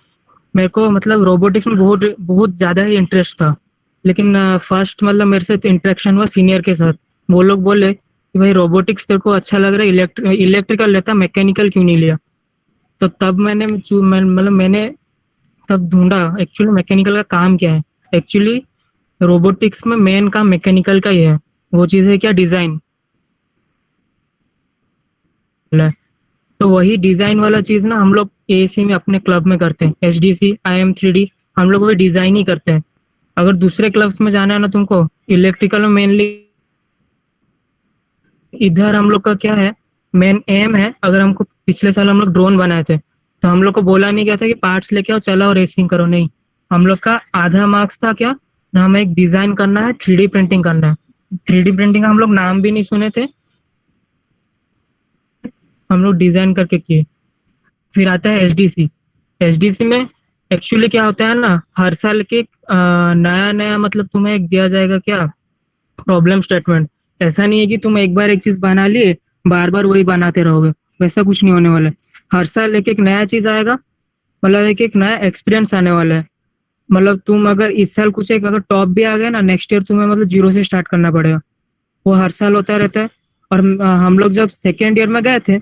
मेरे को मतलब robotics में बहुत ज़्यादा ही इंटरेस्ट था। लेकिन फर्स्ट मतलब मेरे से इंटरेक्शन हुआ सीनियर के साथ। वो लोग बोले कि भाई रोबोटिक्स तेरे को अच्छा लग रहा है, इलेक्ट्रिकल लेता, मैकेनिकल क्यों नहीं लिया। तो तब मैंने तब ढूंढा एक्चुअली मैकेनिकल का काम क्या है। एक्चुअली रोबोटिक्स में मेन काम मैकेनिकल का ही है। वो चीज है क्या, डिजाइन। तो वही डिजाइन वाला चीज ना हम लोग एएससी में अपने क्लब में करते हैं। एचडीसी, IM3D, हम लोग वही डिजाइन ही करते हैं। अगर दूसरे क्लब्स में जाना है ना तुमको, इलेक्ट्रिकल में मेनली इधर हम लोग का क्या है, मेन एम है। अगर हमको पिछले साल हम लोग ड्रोन बनाए थे, तो हम लोग को बोला नहीं गया था कि पार्ट्स लेके आओ चलाओ और रेसिंग करो, नहीं। हम लोग का आधा मार्क्स था क्या ना, हमें एक डिजाइन करना है, 3D प्रिंटिंग करना है। 3D प्रिंटिंग हम लोग नाम भी नहीं सुने थे, हम लोग डिजाइन करके किए। फिर आता है एचडीसी। एचडीसी में एक्चुअली क्या होता है ना, हर साल के नया मतलब तुम्हें एक दिया जाएगा क्या, प्रॉब्लम स्टेटमेंट। ऐसा नहीं है कि तुम एक बार एक चीज बना लिए बार बार वही बनाते रहोगे, वैसा कुछ नहीं होने वाला है। हर साल एक एक नया चीज आएगा, मतलब एक एक नया एक्सपीरियंस आने वाला है। मतलब तुम अगर इस साल कुछ एक अगर टॉप भी आ गया ना, नेक्स्ट ईयर तुम्हें मतलब 0 से स्टार्ट करना पड़ेगा। वो हर साल होता रहता है। और हम लोग जब सेकेंड ईयर में गए थे,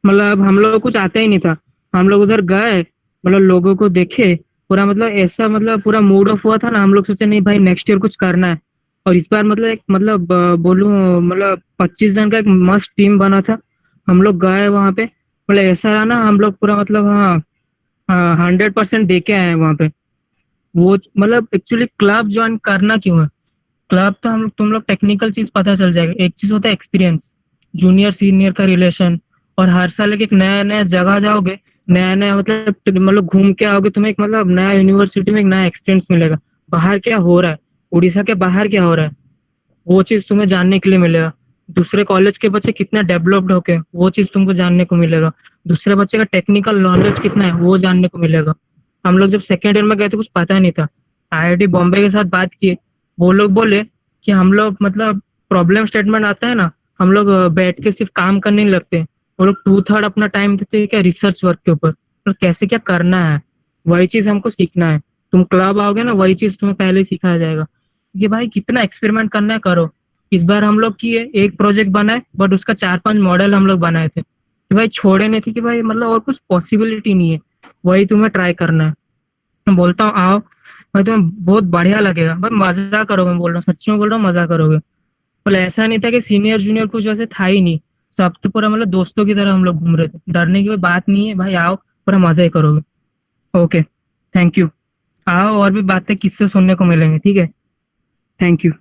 मतलब हम लोग कुछ आता ही नहीं था। हम लोग उधर गए, मतलब लोगों को देखे, पूरा मतलब ऐसा मतलब पूरा मूड ऑफ हुआ था ना। हम लोग सोचे नहीं भाई नेक्स्ट ईयर कुछ करना है। और इस बार मतलब एक मतलब बोलूं मतलब 25 जन का एक मस्त टीम बना था। हम लोग गए वहां पे, मतलब ऐसा रहा ना, हम लोग पूरा मतलब 100% दे के आए हैं वहां पे। वो मतलब एक्चुअली क्लब ज्वाइन करना क्यों है, क्लब तो हम तुम लोग टेक्निकल चीज पता चल जाएगा। एक चीज होता है एक्सपीरियंस, जूनियर सीनियर का रिलेशन, और हर साल एक नया नया जगह जाओगे, नया नया मतलब घूम के आओगे, तुम्हें एक मतलब नया यूनिवर्सिटी में एक नया एक्सपीरियंस मिलेगा। बाहर क्या हो रहा है, उड़ीसा के बाहर क्या हो रहा है, वो चीज तुम्हें जानने के लिए मिलेगा। दूसरे कॉलेज के बच्चे कितने डेवलप्ड होके, वो चीज तुमको जानने को मिलेगा। दूसरे बच्चे का टेक्निकल नॉलेज कितना है, वो जानने को मिलेगा। हम लोग जब सेकेंड ईयर में गए थे कुछ पता नहीं था। IIT बॉम्बे के साथ बात किए, वो लोग बोले कि हम लोग मतलब प्रॉब्लम स्टेटमेंट आता है ना, हम लोग बैठ के सिर्फ काम करने नहीं लगते। वो लोग 2/3 अपना टाइम देते हैं क्या, रिसर्च वर्क के ऊपर, तो कैसे क्या करना है, वही चीज हमको सीखना है। तुम क्लब आओगे ना, वही चीज तुम्हें पहले ही सिखाया जाएगा कि भाई कितना एक्सपेरिमेंट करना है करो। इस बार हम लोग किए, एक प्रोजेक्ट बनाए, बट उसका 4-5 मॉडल हम लोग बनाए थे कि भाई छोड़े नहीं थे कि भाई मतलब और कुछ पॉसिबिलिटी नहीं है। वही तुम्हें ट्राई करना है। मैं बोलता हूँ आओ, भाई तुम्हें बहुत बढ़िया लगेगा, भाई मजा करोगे, मैं बोल रहा हूँ, सच्ची में बोल रहा हूँ, मजा करोगे। बोले ऐसा नहीं था कि सीनियर जूनियर कुछ वैसे था ही नहीं, सब तो पूरा मतलब दोस्तों की तरह हम लोग घूम रहे थे, डरने की कोई बात नहीं है भाई, आओ पूरा मजा ही करोगे। Okay, thank you. आओ, और भी बातें किससे सुनने को मिलेंगे, ठीक है, thank you.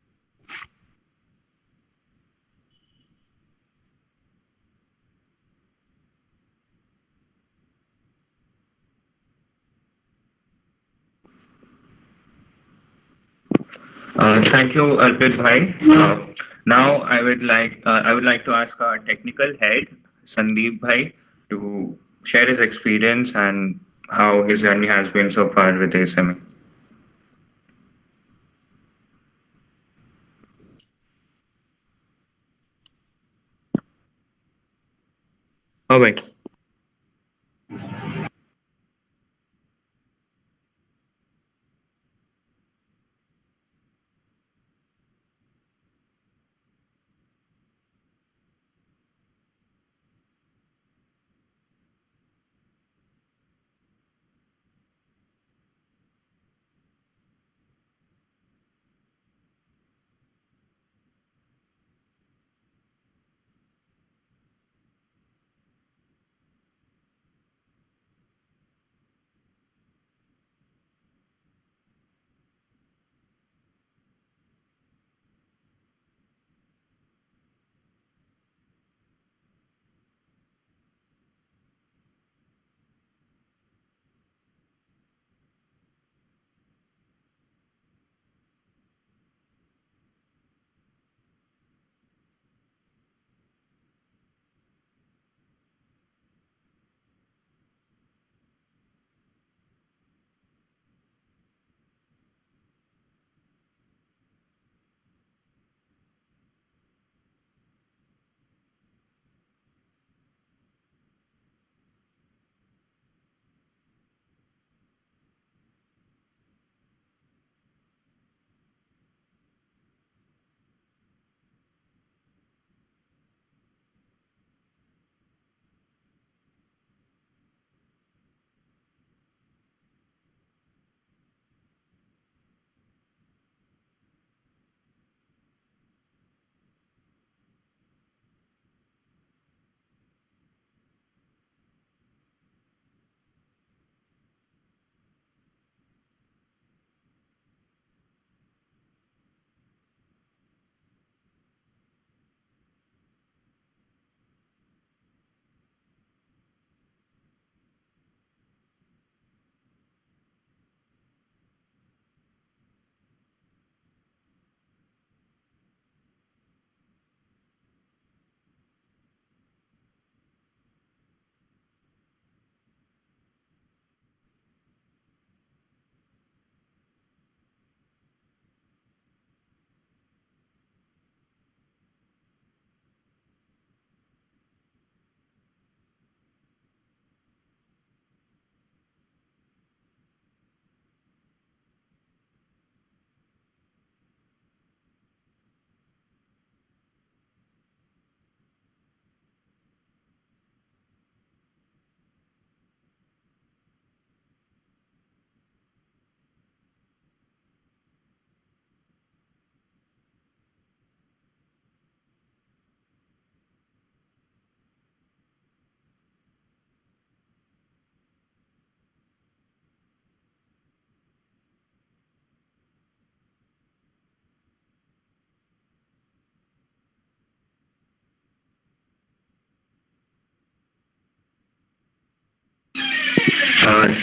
Thank you, Arpit Bhai. Now I would like to ask our technical head, Sandeep Bhai, to share his experience and how his journey has been so far with ASME. Oh, wait.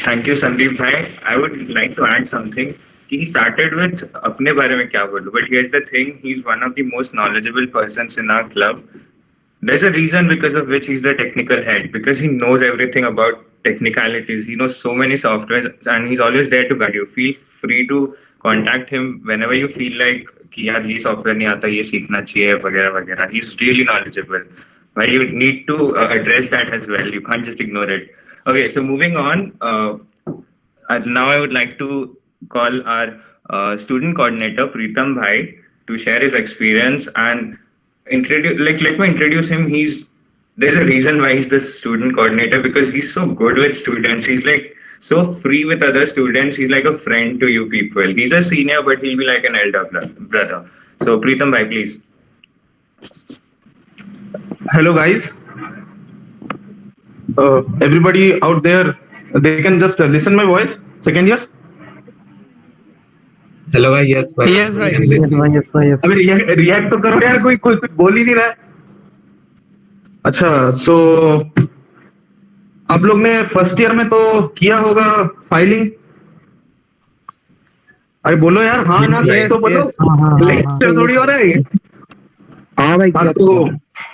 Thank you, Sandeep Bhai. I would like to add something. He started with अपने बारे में क्या बोलूं, but here's the thing: he's one of the most knowledgeable persons in our club. There's a reason because of which he's the technical head, because he knows everything about technicalities. He knows so many softwares, and he's always there to guide you. Feel free to contact him whenever you feel like कि यार ये software नहीं आता, ये सीखना चाहिए वगैरह वगैरह. He's really knowledgeable. But you need to address that as well. You can't just ignore it. Okay, so moving on. Now I would like to call our student coordinator Preetam Bhai to share his experience and introduce. Let me introduce him. There's a reason why he's the student coordinator, because he's so good with students. He's like so free with other students. He's like a friend to you people. He's a senior, but he'll be like an elder brother. So Preetham bhai, please. Hello guys, everybody out there, they can just listen my voice. Second years. Hello भाई, yes भाई, Yes, भाई. I'm listening. अबे react तो करो यार, कोई कोई कुछ बोल ही नहीं रहा है। अच्छा, सो आप लोग ने फर्स्ट ईयर में तो किया होगा फाइलिंग। अरे बोलो यार, हाँ ना, कुछ तो बोलो, लेक्चर थोड़ी हो रहा है ये। हाँ भाई, हाँ तो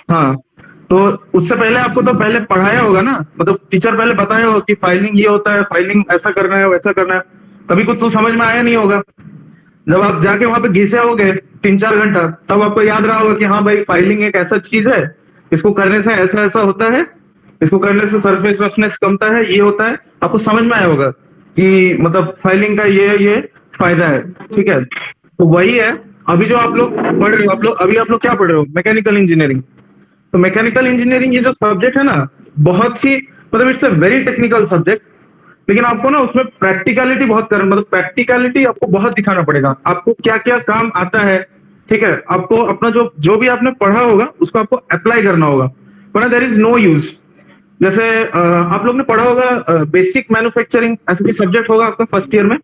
हाँ, तो उससे पहले आपको तो पहले पढ़ाया होगा ना, मतलब टीचर पहले बताया होगा कि फाइलिंग ये होता है, फाइलिंग ऐसा करना है, वैसा करना है। तभी कुछ तो समझ में आया नहीं होगा। जब आप जाके वहां पे घिसे होगे 3-4 घंटा, तब आपको याद रहा होगा कि हाँ भाई, फाइलिंग एक ऐसा चीज है, इसको करने से ऐसा ऐसा होता है, इसको करने से सरफेस रफनेस कमता है, ये होता है। आपको समझ में आया होगा कि मतलब फाइलिंग का ये फायदा है। ठीक है, तो वही है। अभी जो आप लोग पढ़ रहे हो, आप लोग क्या पढ़ रहे हो? Mechanical engineering. तो मैकेनिकल इंजीनियरिंग ये जो सब्जेक्ट है ना, बहुत ही मतलब it's a very technical subject, लेकिन आपको ना उसमें प्रैक्टिकलिटी बहुत करना, मतलब प्रैक्टिकलिटी आपको बहुत दिखाना पड़ेगा, आपको क्या क्या काम आता है। ठीक है, आपको अपना जो भी आपने पढ़ा होगा उसको आपको अप्लाई करना होगा, वरना देयर इज नो यूज। जैसे आप लोग ने पढ़ा होगा बेसिक मैन्युफैक्चरिंग, ऐसा कोई सब्जेक्ट होगा आपका फर्स्ट ईयर में,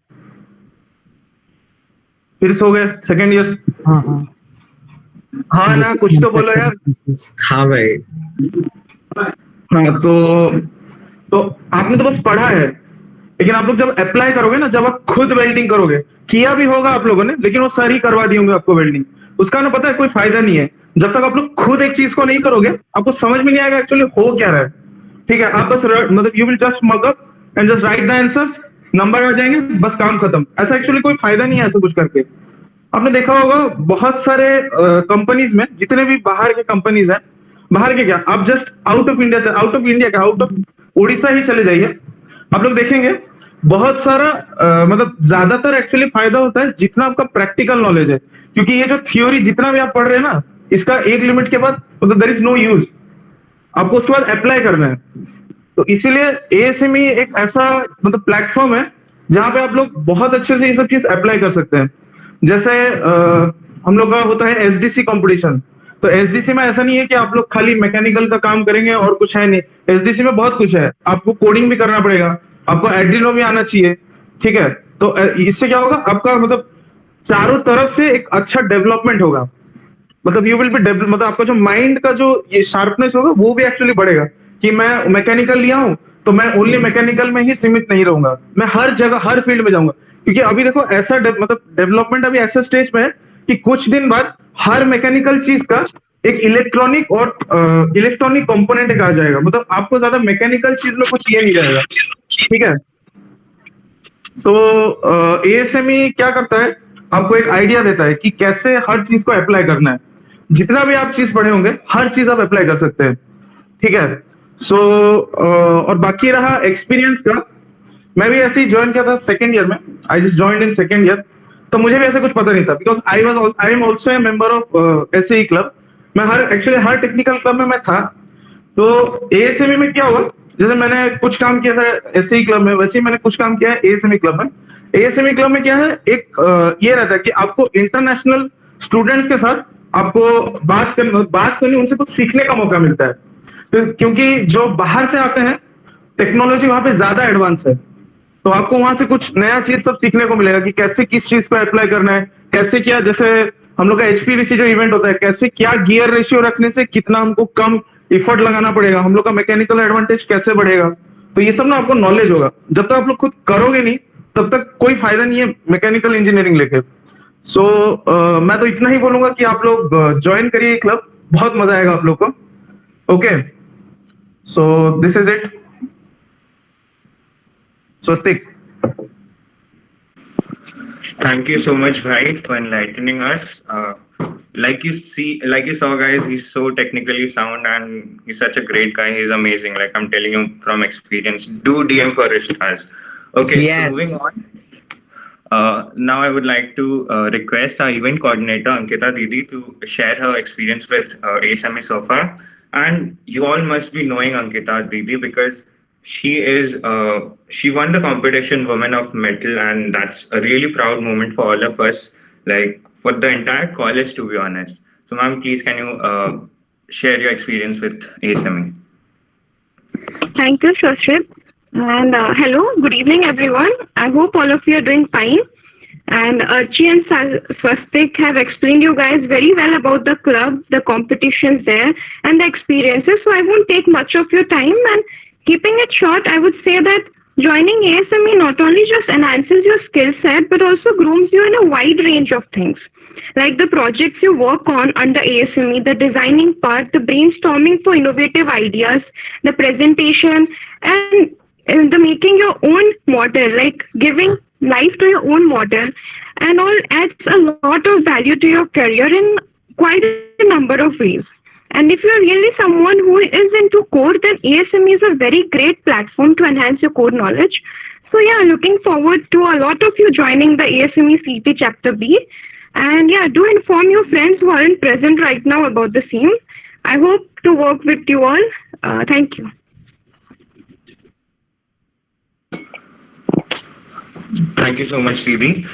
फिर हो गए सेकेंड ईयर। हाँ ना, कुछ तो बोलो यार। हाँ भाई। हाँ तो आपने तो बस पढ़ा है, लेकिन आप लोग जब अप्लाई करोगे ना, जब आप खुद वेल्डिंग करोगे, किया भी होगा आप लोगों ने, लेकिन वो सर ही करवा दिए होंगे आपको वेल्डिंग, उसका ना पता है कोई फायदा नहीं है। जब तक आप लोग खुद एक चीज को नहीं करोगे, आपको समझ में नहीं आएगा एक्चुअली हो क्या रहा है। ठीक है, आप बस मतलब you will just mug up and just write the answers, number आ जाएंगे, बस काम खत्म। ऐसा एक्चुअली कोई फायदा नहीं है ऐसा कुछ करके। आपने देखा होगा बहुत सारे कंपनीज में, जितने भी बाहर के कंपनीज हैं, बाहर के क्या, आप जस्ट आउट ऑफ उड़ीसा ही चले जाइए, आप लोग देखेंगे बहुत सारा मतलब ज्यादातर एक्चुअली फायदा होता है जितना आपका प्रैक्टिकल नॉलेज है, क्योंकि ये जो थ्योरी जितना भी आप पढ़ रहे हैं ना, इसका एक लिमिट के बाद मतलब देयर इज नो यूज, आपको उसके बाद अप्लाई करना है। तो इसीलिए एएसएमई एक ऐसा मतलब प्लेटफॉर्म है जहां पे आप लोग बहुत अच्छे से ये सब चीज अप्लाई कर सकते हैं। जैसे हम लोग का होता है एसडीसी कंपटीशन, तो एसडीसी में ऐसा नहीं है कि आप लोग खाली मैकेनिकल का काम करेंगे और कुछ है नहीं। एसडीसी में बहुत कुछ है, आपको कोडिंग भी करना पड़ेगा, आपको एड्रिनो भी आना चाहिए। ठीक है, तो इससे क्या होगा, आपका मतलब चारों तरफ से एक अच्छा डेवलपमेंट होगा, मतलब यू विल बी मतलब आपका जो माइंड का जो ये शार्पनेस होगा वो भी एक्चुअली बढ़ेगा कि मैं मैकेनिकल लिया हूं तो मैं ओनली मैकेनिकल में ही सीमित नहीं रहूंगा, मैं हर जगह हर फील्ड में जाऊंगा। क्योंकि अभी देखो ऐसा मतलब डेवलपमेंट अभी ऐसे स्टेज पे है कि कुछ दिन बाद हर मैकेनिकल चीज का एक इलेक्ट्रॉनिक कंपोनेंट एक आ जाएगा, मतलब आपको ज्यादा मैकेनिकल चीज में कुछ ये नहीं रहेगा। ठीक है, तो एएसएमई क्या करता है, आपको एक आइडिया देता है कि कैसे हर चीज को अप्लाई करना है। जितना भी आप चीज पढ़े होंगे हर चीज आप अप्लाई कर सकते हैं। ठीक है, सो और बाकी रहा एक्सपीरियंस का, मैं भी ऐसे ही ज्वाइन किया था सेकेंड ईयर में, I just joined in second year, तो मुझे भी ऐसा कुछ पता नहीं था, because I am also a member of SAE club. मैं हर टेक्निकल क्लब में मैं था। तो एएसएमई में क्या हुआ, जैसे मैंने कुछ काम किया था एसएई क्लब में, वैसे ही मैंने कुछ काम किया है एएसएमई क्लब में। एएसएमई क्लब में क्या है, एक ये रहता है कि आपको इंटरनेशनल स्टूडेंट्स के साथ आपको बात करनी, उनसे कुछ सीखने का मौका मिलता है। तो क्योंकि जो बाहर से आते हैं, टेक्नोलॉजी वहां पे ज्यादा एडवांस है, तो आपको वहां से कुछ नया चीज सब सीखने को मिलेगा कि कैसे किस चीज को अप्लाई करना है, कैसे क्या, जैसे हम लोग का एचपीवीसी जो इवेंट होता है, कैसे क्या गियर रेशियो रखने से कितना हमको कम इफर्ट लगाना पड़ेगा, हम लोग का मैकेनिकल एडवांटेज कैसे बढ़ेगा। तो ये सब ना आपको नॉलेज होगा। जब तक आप लोग खुद करोगे नहीं तब तक कोई फायदा नहीं है मैकेनिकल इंजीनियरिंग लेके। सो मैं तो इतना ही बोलूंगा कि आप लोग ज्वाइन करिए क्लब, बहुत मजा आएगा आप लोग को। Okay, so this is it. Swastik. Thank you so much, Bhai, for enlightening us. Like you saw, guys, he's so technically sound and he's such a great guy. He's amazing. Like I'm telling you from experience. Do DM for Rishtaz. Okay, Yes. So moving on. Now I would like to request our event coordinator Ankita Didi to share her experience with ASME so far. And you all must be knowing Ankita Didi because she won the competition Women of Metal, and that's a really proud moment for all of us, like for the entire college, to be honest. So, ma'am, please can you share your experience with ASME? Thank you, Shaship. And hello, good evening, everyone. I hope all of you are doing fine. And Archie and Swastik have explained you guys very well about the club, the competitions there, and the experiences. So I won't take much of your time. And keeping it short, I would say that joining ASME not only just enhances your skill set, but also grooms you in a wide range of things. Like the projects you work on under ASME, the designing part, the brainstorming for innovative ideas, the presentation, and the making your own model, like giving life to your own model, and all adds a lot of value to your career in quite a number of ways. And if you're really someone who is into core, then ASME is a very great platform to enhance your core knowledge. So yeah, looking forward to a lot of you joining the ASME CT Chapter B. And yeah, do inform your friends who aren't present right now about the same. I hope to work with you all. Thank you. Thank you so much, Sridhi.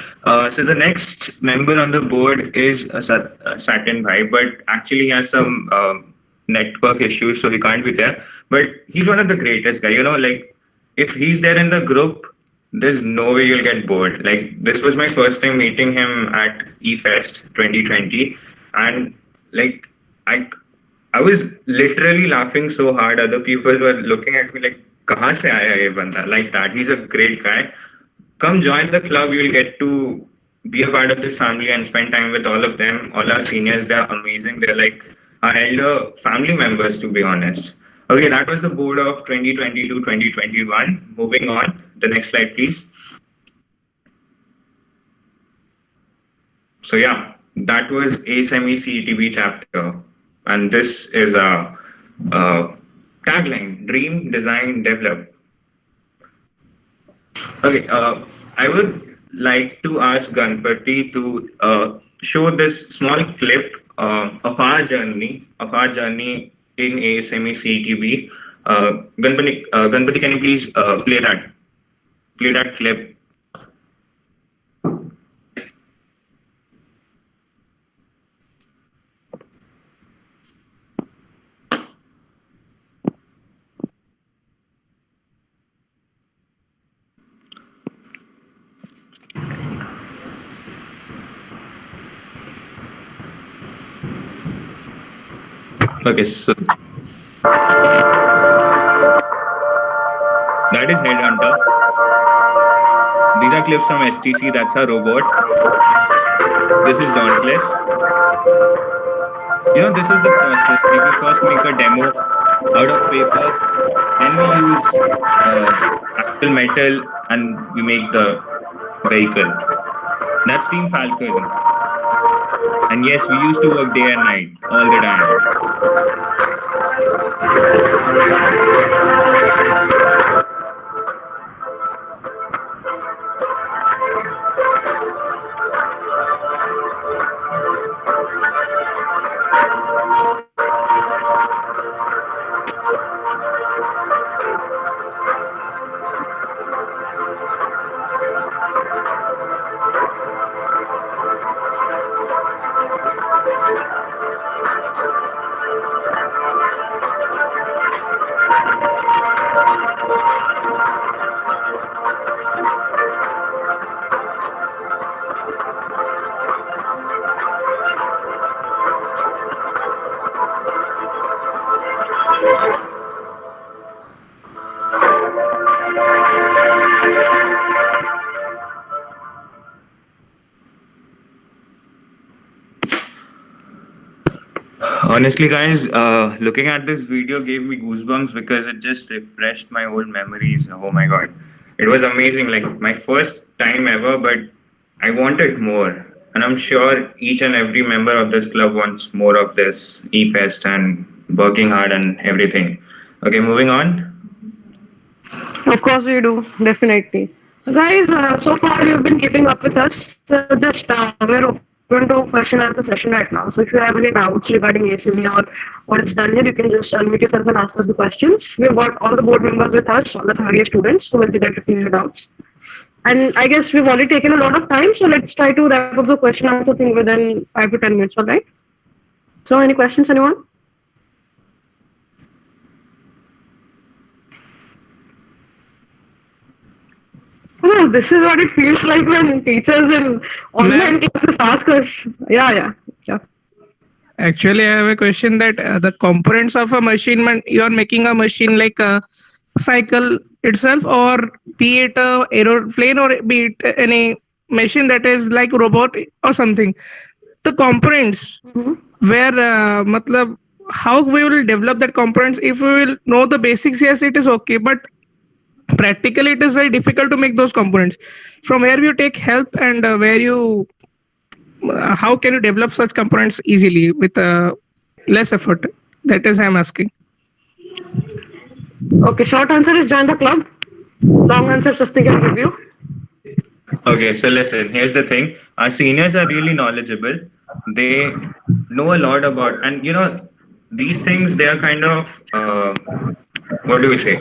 So the next member on the board is Satin Bhai, but actually he has some network issues, so he can't be there. But he's one of the greatest guys. You know, like if he's there in the group, there's no way you'll get bored. Like this was my first time meeting him at eFest 2020, and like I was literally laughing so hard. Other people were looking at me like, "Kahan se aaya ye banda?" Like that. He's a great guy. Come join the club. You'll get to be a part of this family and spend time with all of them. All our seniors, they're amazing. They're like our elder family members, to be honest. Okay, that was the board of 2020 to 2021. Moving on. The next slide, please. So yeah, that was ASME CETB chapter. And this is a tagline, Dream, Design, Develop. Okay, I would like to ask Ganpati to show this small clip of our journey in ASME CETB. Ganpati, can you please play that clip? Okay, so that is Headhunter. These are clips from STC, that's our robot. This is Dauntless. You know, this is the process. We first make a demo out of paper, then we use actual metal and we make the vehicle. That's Team Falcon. And yes, we used to work day and night, all the time. Honestly, guys, looking at this video gave me goosebumps because it just refreshed my old memories. Oh my god, it was amazing, like my first time ever, but I wanted more. And I'm sure each and every member of this club wants more of this eFest and working hard and everything. Okay, moving on. Of course we do, definitely. So guys, so far you've been keeping up with us. So just we're into question and answer session right now. So if you have any doubts regarding ASME or what it's done here, you can just unmute yourself and ask us the questions. We've got all the board members with us, all the third year students, who will be there to clear your doubts. And I guess we've already taken a lot of time, so let's try to wrap up the question and answer thing within 5 to 10 minutes, all right? So any questions, anyone? Oh, this is what it feels like when teachers in online classes ask us. Yeah. Actually, I have a question that the components of a machine, you are making a machine like a cycle itself, or be it a aeroplane, or be it any machine that is like robot or something. The components, where matlab, how we will develop that components? If we will know the basics, yes, it is okay, but practically it is very difficult to make those components. From where you take help, and where you how can you develop such components easily with less effort? That is I'm asking. Okay, short answer is join the club. Long answer, Swasti can give you. Okay, so listen, here's the thing. Our seniors are really knowledgeable. They know a lot about, and these things, they are kind of, what do we say?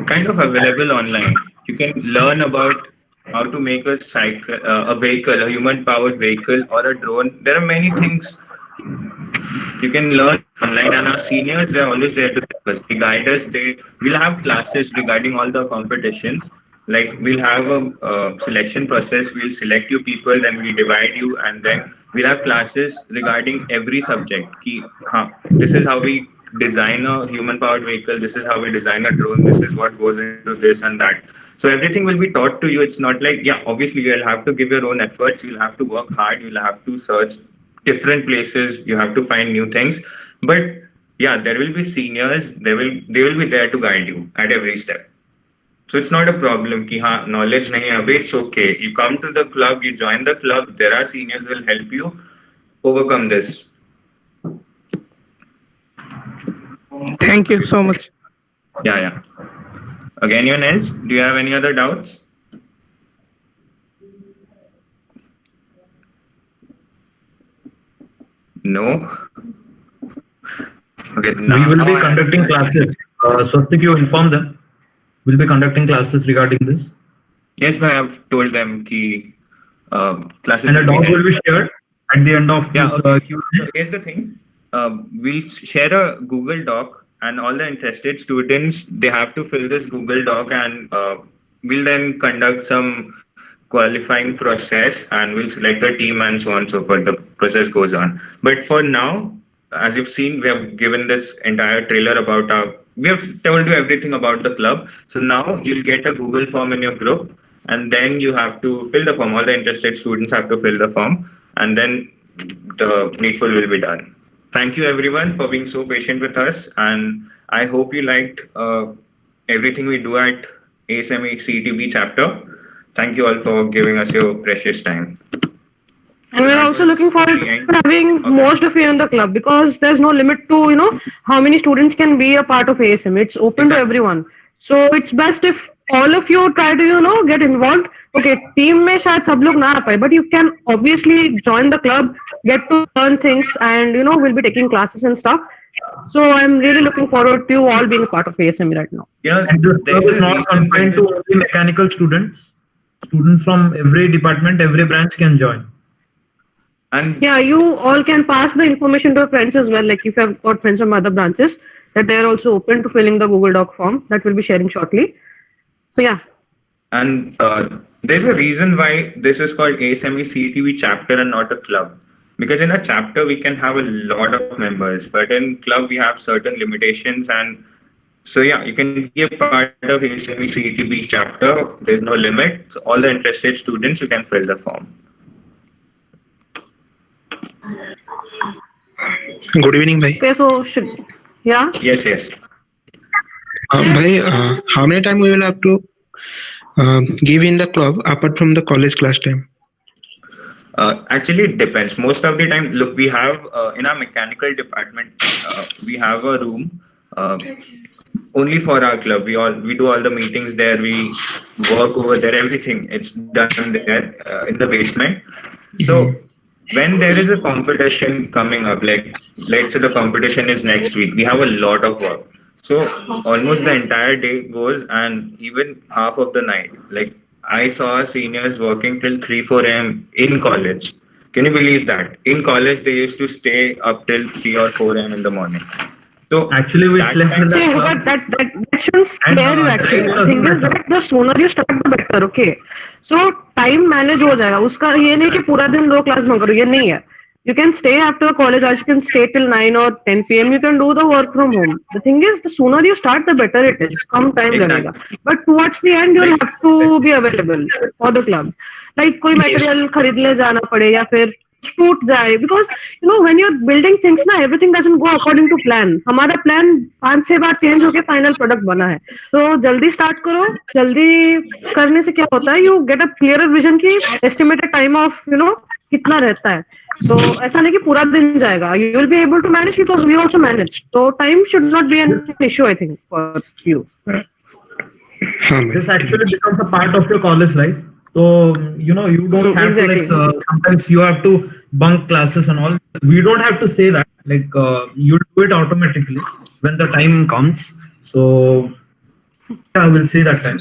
Kind of available online. You can learn about how to make a cycle, a vehicle, a human-powered vehicle, or a drone. There are many things you can learn online, and our seniors, they're always there to help us. They guide us. We'll have classes regarding all the competitions. Like, we'll have a selection process. We'll select you people, then we divide you, and then we'll have classes regarding every subject. This is how we design a human-powered vehicle. This is how we design a drone. This is what goes into this and that. So everything will be taught to you. It's not like, obviously you'll have to give your own efforts. You'll have to work hard. You'll have to search different places. You have to find new things. But there will be seniors. They will be there to guide you at every step. So it's not a problem ki knowledge nahi hai, it's okay. You come to the club, you join the club. There are seniors who will help you overcome this. Thank you so much. Yeah. Okay, anyone else? Do you have any other doubts? No? Okay, we will be conducting classes. Swastik, you inform them. We'll be conducting classes regarding this. Yes, I have told them ki classes. And a doc will be shared at the end of this. So here's the thing. We'll share a Google Doc, and all the interested students, they have to fill this Google Doc, and we'll then conduct some qualifying process, and we'll select the team and so on and so forth. The process goes on. But for now, as you've seen, we have given this entire trailer about we have told you everything about the club. So now you'll get a Google form in your group, and then you have to fill the form. All the interested students have to fill the form, and then the needful will be done. Thank you everyone for being so patient with us, and I hope you liked everything we do at ASME CETB chapter. Thank you all for giving us your precious time. And we're also looking forward to having most of you in the club, because there's no limit to how many students can be a part of ASME. It's open to everyone. So it's best if all of you try to get involved. Okay, team mein shayad sab log na aa paye, but you can obviously join the club, get to learn things, and we'll be taking classes and stuff. So I'm really looking forward to you all being part of ASME right now. And this club is not confined to only mechanical students. Students from every department, every branch can join. And you all can pass the information to your friends as well. Like if you have got friends from other branches, that they are also open to filling the Google Doc form that we'll be sharing shortly. So and there's a reason why this is called ASME CETB chapter and not a club. Because in a chapter we can have a lot of members, but in club we have certain limitations, and so you can be a part of ASME CETB chapter. There's no limit. So all the interested students, you can fill the form. Good evening, bhai. Okay, so Yes. Bhai, how many time we will have to give in the club apart from the college class time? Actually, it depends. Most of the time, look, we have in our mechanical department, we have a room only for our club. We do all the meetings there. We work over there. Everything it's done there in the basement. So when there is a competition coming up, like let's say the competition is next week, we have a lot of work. So almost the entire day goes and even half of the night. Like I saw seniors working till 3, 4 a.m. in college. Can you believe that? In college, they used to stay up till 3 or 4 a.m. in the morning. So Actually, we that slept in time, See, the but club, that shouldn't scare you and actually. time The thing doesn't is matter. that the sooner you start the better, okay? So time manage हो जाएगा. उसका ये नहीं कि पूरा दिन दो class में करो. ये नहीं है. You can stay after college hours. You can stay till 9 or 10 p.m. You can do the work from home. The thing is, the sooner you start, the better it is. Come time लगेगा. exactly. But towards the end, you'll Like, have to be available for the club. Like कोई material खरीदने जाना पड़े या फिर टूट जाए, because when you're building things ना, everything doesn't go according to plan. हमारा plan 5-6 बार change होके final product बना है. तो जल्दी start करो. जल्दी करने से क्या होता है, you get a clearer vision की estimated time of कितना रहता है. तो ऐसा नहीं कि पूरा दिन जाएगा. You will be able to manage because we also manage. तो time should not be an issue, I think, for you. हाँ मैं This actually becomes a part of your college life. So you don't have to Exactly. sometimes you have to bunk classes and all. We don't have to say that. Like you do it automatically when the time comes. So I will say that time.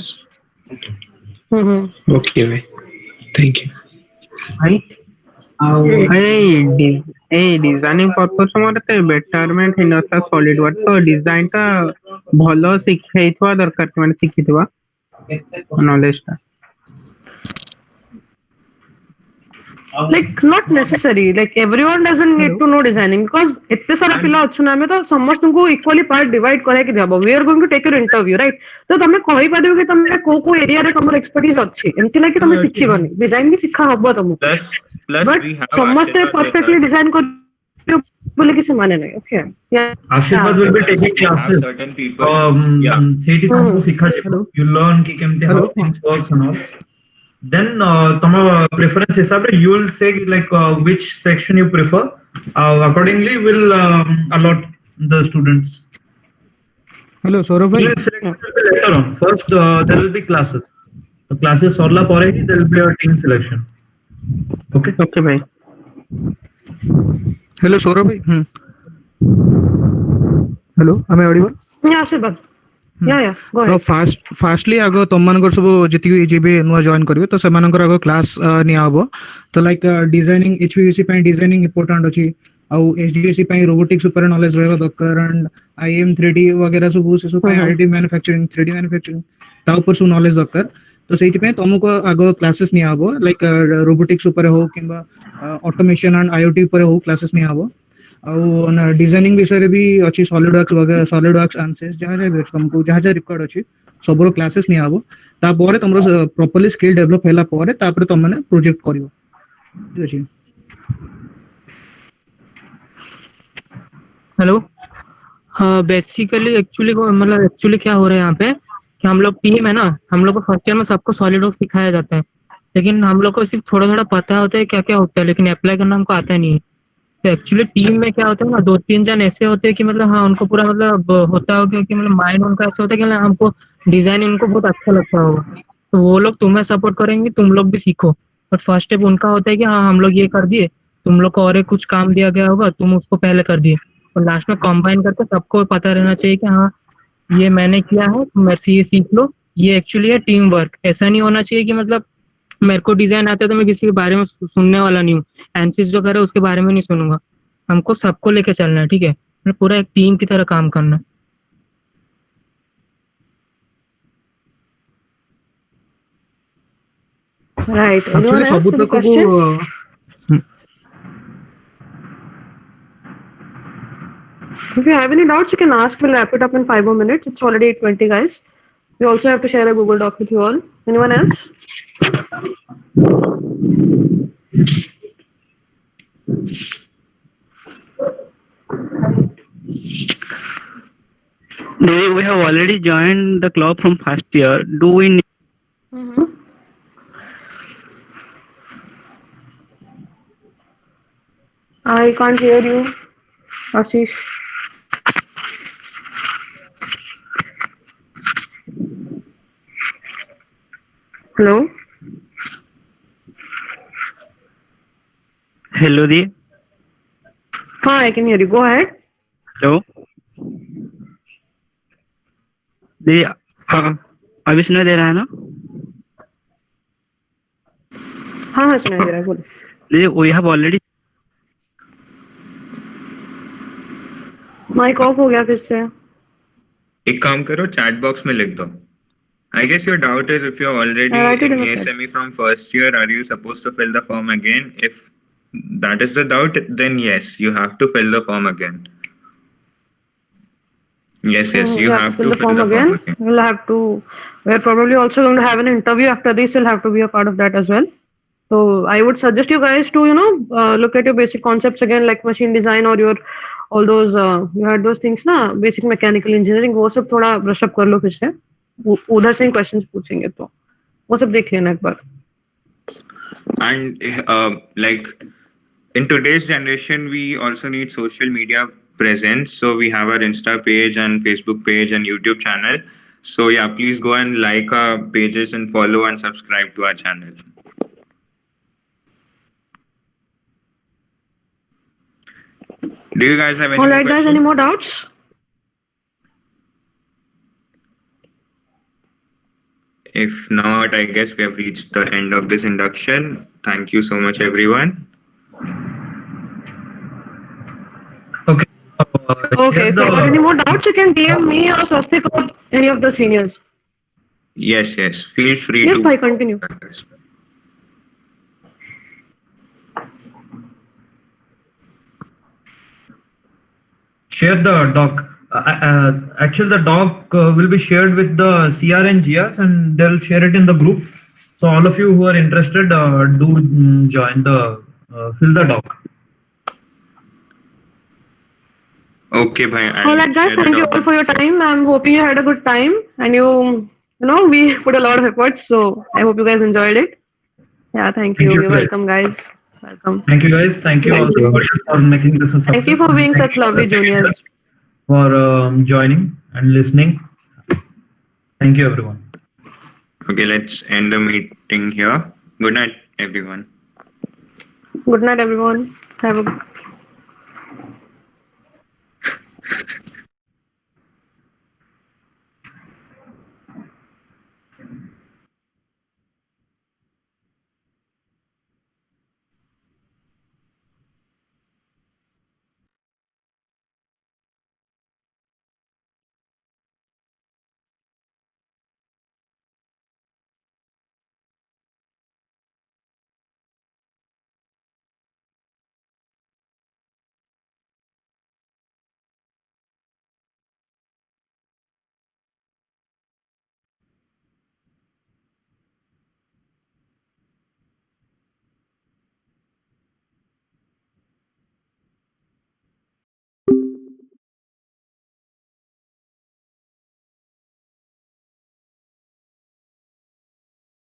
Mm-hmm. okay भाई thank you designing purpose more betterment हिनता solid work तो design टा भलो शिखैथवा दरकार माने शिखिथवा knowledge टा Like not necessary. Like everyone doesn't need to know designing because इतने सारा पिला अच्छुना में तो समस्त तुमको equally part divide करे कि जाबो. We are going to take your interview, right? तो तमे कहि पादिबो कि तमे को एरिया रे तमर expertise अछि. एमति लाइक तमे शिखिबनी. Design भी शिखा हबो तमको. plus But we have समस्त Ashirwad with perfectly us. design कर बोले किसी माने नहीं. Okay. Yeah. Ashirwad will be Plus, taking we have classes. certain people. Yeah. ସେଇଠି ତମକୁ ଶିଖାଯିବ. You learn କି କେମିତି how things works and all. Then ତମ preference ହିସାବରେ you will say like which section you prefer. Accordingly will allot the students. Hello Saurabh भाई Team selection will be later on. First there will be classes. So classes सरला ପରେ ही there will be a team selection. Okay. Okay भाई hello Saurabh भाई hello आम Audible Yeah, Ashirwad. Yeah, yeah. Go तो ahead. Fastly आग तुम मानकर सब जी जीबे नुआ जॉइन करेंगे तो से आग क्लास नियाब तो लाइक डिजाइनिंग एचपीवीसी डिजाइनिंग इंपोर्टेंट अच्छी आउ एचडीएससी रोबोटिक्स ऊपर नॉलेज रहबा दरकार एंड आईएम 3D वगैरह सब से सब एडिटिव मैन्युफैक्चरिंग 3D मैन्युफैक्चरिंग ता ऊपर सब नॉलेज दरकार तो से तुमको आग क्लासेस नियाब लाइक रोबोटिक्स ऊपर हो किंबा ऑटोमेशन एंड आईओटी ऊपर हो क्लासेस नियाब आउ डिजाइनिंग विषय भी अच्छी सॉलिड वर्क्स वगैरह सॉलिड वर्क्स आंसर्स जहाँ जहाँ भी तुमको जहाँ जहाँ रिक्वायर्ड अच्छी सब क्लासेस नियाब तापर तुम प्रॉपर्ली स्किल डेवलप होला ପରେ तापर तुम माने प्रोजेक्ट करिवो ठीक अछि हेलो. हाँ, बेसिकली एक्चुअली क्या हो रहा है यहाँ पे कि हम लोग टीम है ना, हम लोग को फर्स्ट ईयर में सबको सॉलिड वर्क्स सिखाया जाता है, लेकिन हम लोग को सिर्फ थोड़ा थोड़ा पता होता है क्या क्या होता है, लेकिन अप्लाई करना हमको आता नहीं है. तो एक्चुअली टीम में क्या होता है ना, 2-3 जन ऐसे होते हैं कि मतलब हाँ उनको पूरा मतलब होता होगा कि मतलब माइंड उनका ऐसा होता है कि मतलब हमको डिजाइन उनको बहुत अच्छा लगता होगा, तो वो लोग तुम्हें सपोर्ट करेंगे, तुम लोग भी सीखो. बट फर्स्ट स्टेप उनका होता है कि हाँ हम लोग ये कर दिए, तुम लोग को और एक कुछ काम दिया गया होगा, तुम उसको पहले कर दिए, और लास्ट में कंबाइन करके सबको पता रहना चाहिए कि हाँ ये मैंने किया है, तुम मेरे से ये सीख लो. ये एक्चुअली है टीम वर्क. ऐसा नहीं होना चाहिए कि मतलब मेरे को डिजाइन आता है तो मैं किसी के बारे में सुनने वाला नहीं हूँ, एनसिस जो करे उसके बारे में नहीं सुनूंगा. हमको सबको लेके चलना है, ठीक है, पूरा एक टीम की तरह काम करना है. Right. Anyone actually else? सब Any तक questions? If you have any doubts, you can ask. We'll wrap it up in 5 more minutes. It's already 8:20, guys. We also have to share a Google Doc with you all. Anyone else? We have already joined the club from first year. Do we need I can't hear you, Ashish. Hello? Hello, Di. Hi, I can hear you. Go ahead. Hello. Di, अभी सुनाई दे रहा है ना? हाँ सुनाई दे रहा है, बोलो। Di, we have already. Mic off हो गया फिर से। एक काम करो, चैट बॉक्स में लिख दो. I guess your doubt is if you're already I write it in in the chat. ASME from first year, are you supposed to fill the form again? If that is the doubt, then yes, you have to fill the form again. Yes, you have to fill the form again. We'll have to. We're probably also going to have an interview after this. You'll have to be a part of that as well. So I would suggest you guys to look at your basic concepts again, like machine design or your all those you had those things na, basic mechanical engineering. वो सब थोड़ा brush up कर लो फिर से. उधर से questions पूछेंगे तो वो सब देख लेना एक बार. And like in today's generation, we also need social media presence. So we have our Insta page and Facebook page and YouTube channel. So yeah, please go and like our pages and follow and subscribe to our channel. Do you guys have any All more right, guys. questions? Any more doubts? If not, I guess we have reached the end of this induction. Thank you so much, everyone. Okay. If you got any more doubts, you can DM me or Swastik or any of the seniors. Yes. Feel free Yes, to. bhai, continue. Share the doc. Actually, the doc will be shared with the CR and GRs, and they'll share it in the group. So all of you who are interested, do join the fill the doc. Okay, bhai. All right, guys. Thank you all for your time. I'm hoping you had a good time, and we put a lot of effort. So I hope you guys enjoyed it. Yeah, thank you. You're welcome, guys. Welcome. Thank you, guys. Thank you all for making this a success. Thank you for being such lovely juniors. For joining and listening. Thank you, everyone. Okay, let's end the meeting here. Good night, everyone. Good night, everyone. Have a